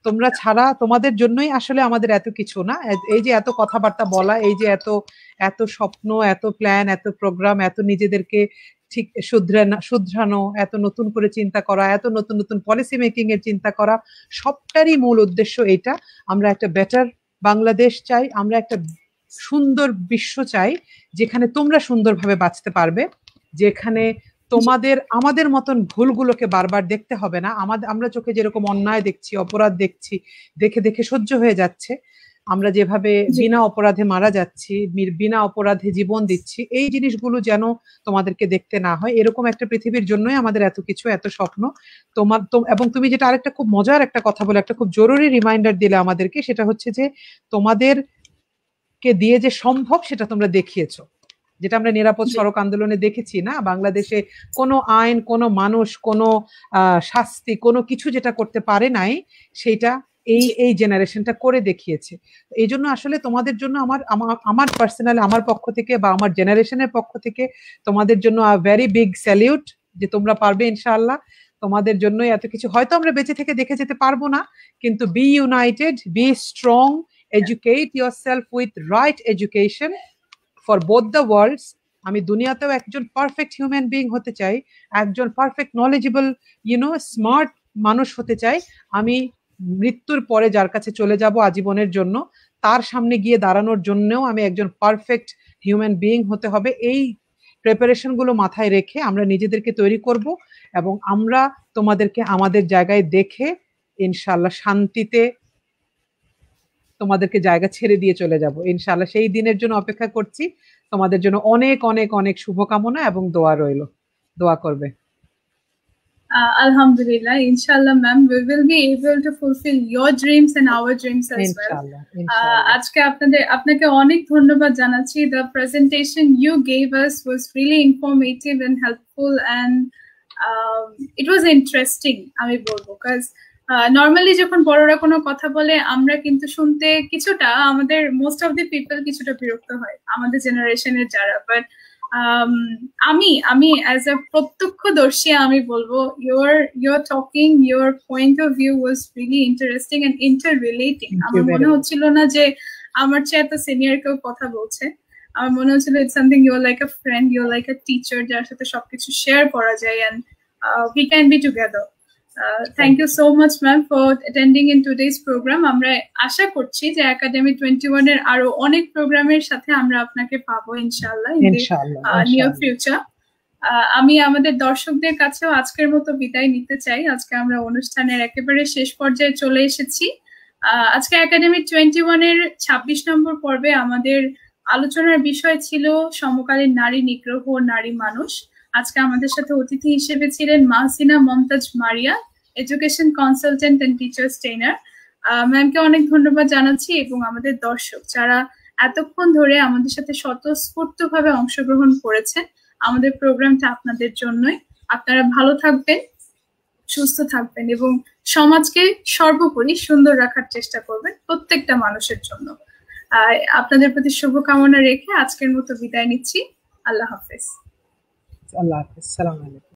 তোমরা ছাড়া, তোমাদের জন্যই আসলে আমাদের এত কিছু না, এই যে এত কথাবার্তা বলা, এই যে এত এত স্বপ্ন, এত প্ল্যান, এত প্রোগ্রাম, এত নিজেদেরকে ঠিক শুধরানো, এত নতুন করে চিন্তা করা, এত নতুন নতুন পলিসি মেকিং এর চিন্তা করা, সবটারই মূল উদ্দেশ্য এটা। আমরা একটা বেটার বাংলাদেশ চাই, আমরা একটা সুন্দর বিশ্ব চাই, যেখানে তোমরা সুন্দরভাবে বাঁচতে পারবে, যেখানে তোমাদের আমাদের মতন ভুলগুলোকে বারবার দেখতে হবে না। আমরা চোখে যেরকম অন্যায় দেখছি, অপরাধ দেখছি, দেখে দেখে সহ্য হয়ে যাচ্ছে, আমরা যেভাবে বিনা অপরাধে মারা যাচ্ছি, বিনা অপরাধে জীবন দিচ্ছি, এই জিনিসগুলো যেন তোমাদেরকে দেখতে না হয়। এরকম একটা পৃথিবীর জন্যই আমাদের এত কিছু, এত স্বপ্ন। এবং তুমি যেটা আরেকটা খুব মজার একটা কথা বলে একটা খুব জরুরি রিমাইন্ডার দিলে আমাদেরকে, সেটা হচ্ছে যে তোমাদেরকে দিয়ে যে সম্ভব সেটা তোমরা দেখিয়েছো, যেটা আমরা নিরাপদ সড়ক আন্দোলনে দেখেছি না, বাংলাদেশে কোনো আইন, কোনো মানুষ, কোনো শাস্তি, কোনো কিছু যেটা করতে পারে নাই, সেটা এই জেনারেশনটা করে দেখিয়েছে। এই জন্য আসলে তোমাদের জন্য আমার পার্সোনালি, আমার পক্ষ থেকে বা আমার জেনারেশনের পক্ষ থেকে তোমাদের জন্য ভেরি বিগ স্যালিউট, যে তোমরা পারবে ইনশাআল্লাহ। তোমাদের জন্যই এত কিছু। হয়তো আমরা বেঁচে থেকে দেখে যেতে পারবো না, কিন্তু be united, be strong, educate yourself with right education for both the worlds. আমি দুনিয়াতেও একজন পারফেক্ট হিউম্যান বিইং হতে চাই, একজন পারফেক্ট নলেজেবল স্মার্ট মানুষ হতে চাই। আমি মৃত্যুর পরে যার কাছে চলে যাব আজীবনের জন্য, তার সামনে গিয়ে দাঁড়ানোর জন্যও আমি একজন পারফেক্ট হিউম্যান বিইং হতে হবে। এই প্রিপারেশন গুলো মাথায় রেখে আমরা নিজেদেরকে তৈরি করব, এবং আমরা তোমাদেরকে আমাদের জায়গায় দেখে ইনশাআল্লাহ শান্তিতে তোমাদেরকে জায়গা ছেড়ে দিয়ে চলে যাব ইনশাআল্লাহ। সেই দিনের জন্য অপেক্ষা করছি। তোমাদের জন্য অনেক অনেক অনেক শুভকামনা এবং দোয়া রইল। দোয়া করবে। Alhamdulillah, inshallah ma'am, we will be able to fulfill your dreams and our dreams as well. আজকে আপনাকে অনেক ধন্যবাদ জানাচ্ছি। The presentation you gave us was really informative and helpful, and it was interesting, আমি বলবো, because নর্মালি যখন বড়রা কোনো কথা বলে আমরা কিন্তু শুনতে কিছুটা, আমাদের মোস্ট অফ দি পিপল কিছুটা বিরক্ত হয়, আমাদের জেনারেশনের যারা। বাট আমি অ্যাজ আ প্রত্যক্ষদর্শী আমি বলবো, your talking, your point of view was really interesting and interrelating. আমার মনে হচ্ছিল না যে আমার চেয়ে এত সিনিয়র কেউ কথা বলছে, আমার মনে হচ্ছিল it's something you're like a friend, your like a teacher, যার সাথে সবকিছু শেয়ার করা যায়, and we can be together. Thank you so much ma'am for attending in today's program. আমরা আশা করছি যে একাডেমি 21 এর আরো অনেক প্রোগ্রামের সাথে আমরা আপনাকে পাবো ইনশাআল্লাহ in the near future. আমি আমাদের দর্শকদের কাছেও আজকের মতো বিদায় নিতে চাই। আজকে আমরা অনুষ্ঠানের একেবারে শেষ পর্যায়ে চলে এসেছি। আজকে একাডেমি 21 এর 26 নম্বর পর্বে আমাদের আলোচনার বিষয় ছিল সমকালীন নারী নিগ্রহ, নারী মানুষ। আজকে আমাদের সাথে অতিথি হিসেবে ছিলেন Mahsina Momtaz Maria, education consultant and teachers trainer. ম্যামকে অনেক ধন্যবাদ জানাচ্ছি, এবং আমাদের দর্শক যারা এতক্ষণ ধরে আমাদের সাথে স্বতঃস্ফূর্তভাবে অংশগ্রহণ করেছেন, আমাদের প্রোগ্রামটা আপনাদের জন্যই। আপনারা ভালো থাকবেন, সুস্থ থাকবেন, এবং সমাজকে সর্বোপরি সুন্দর রাখার চেষ্টা করবেন প্রত্যেকটা মানুষের জন্য। আপনাদের প্রতি শুভকামনা রেখে আজকের মতো বিদায় নিচ্ছি। আল্লাহ হাফেজ। আল্লাহ হাফেজ। সালাম আলাইকুম।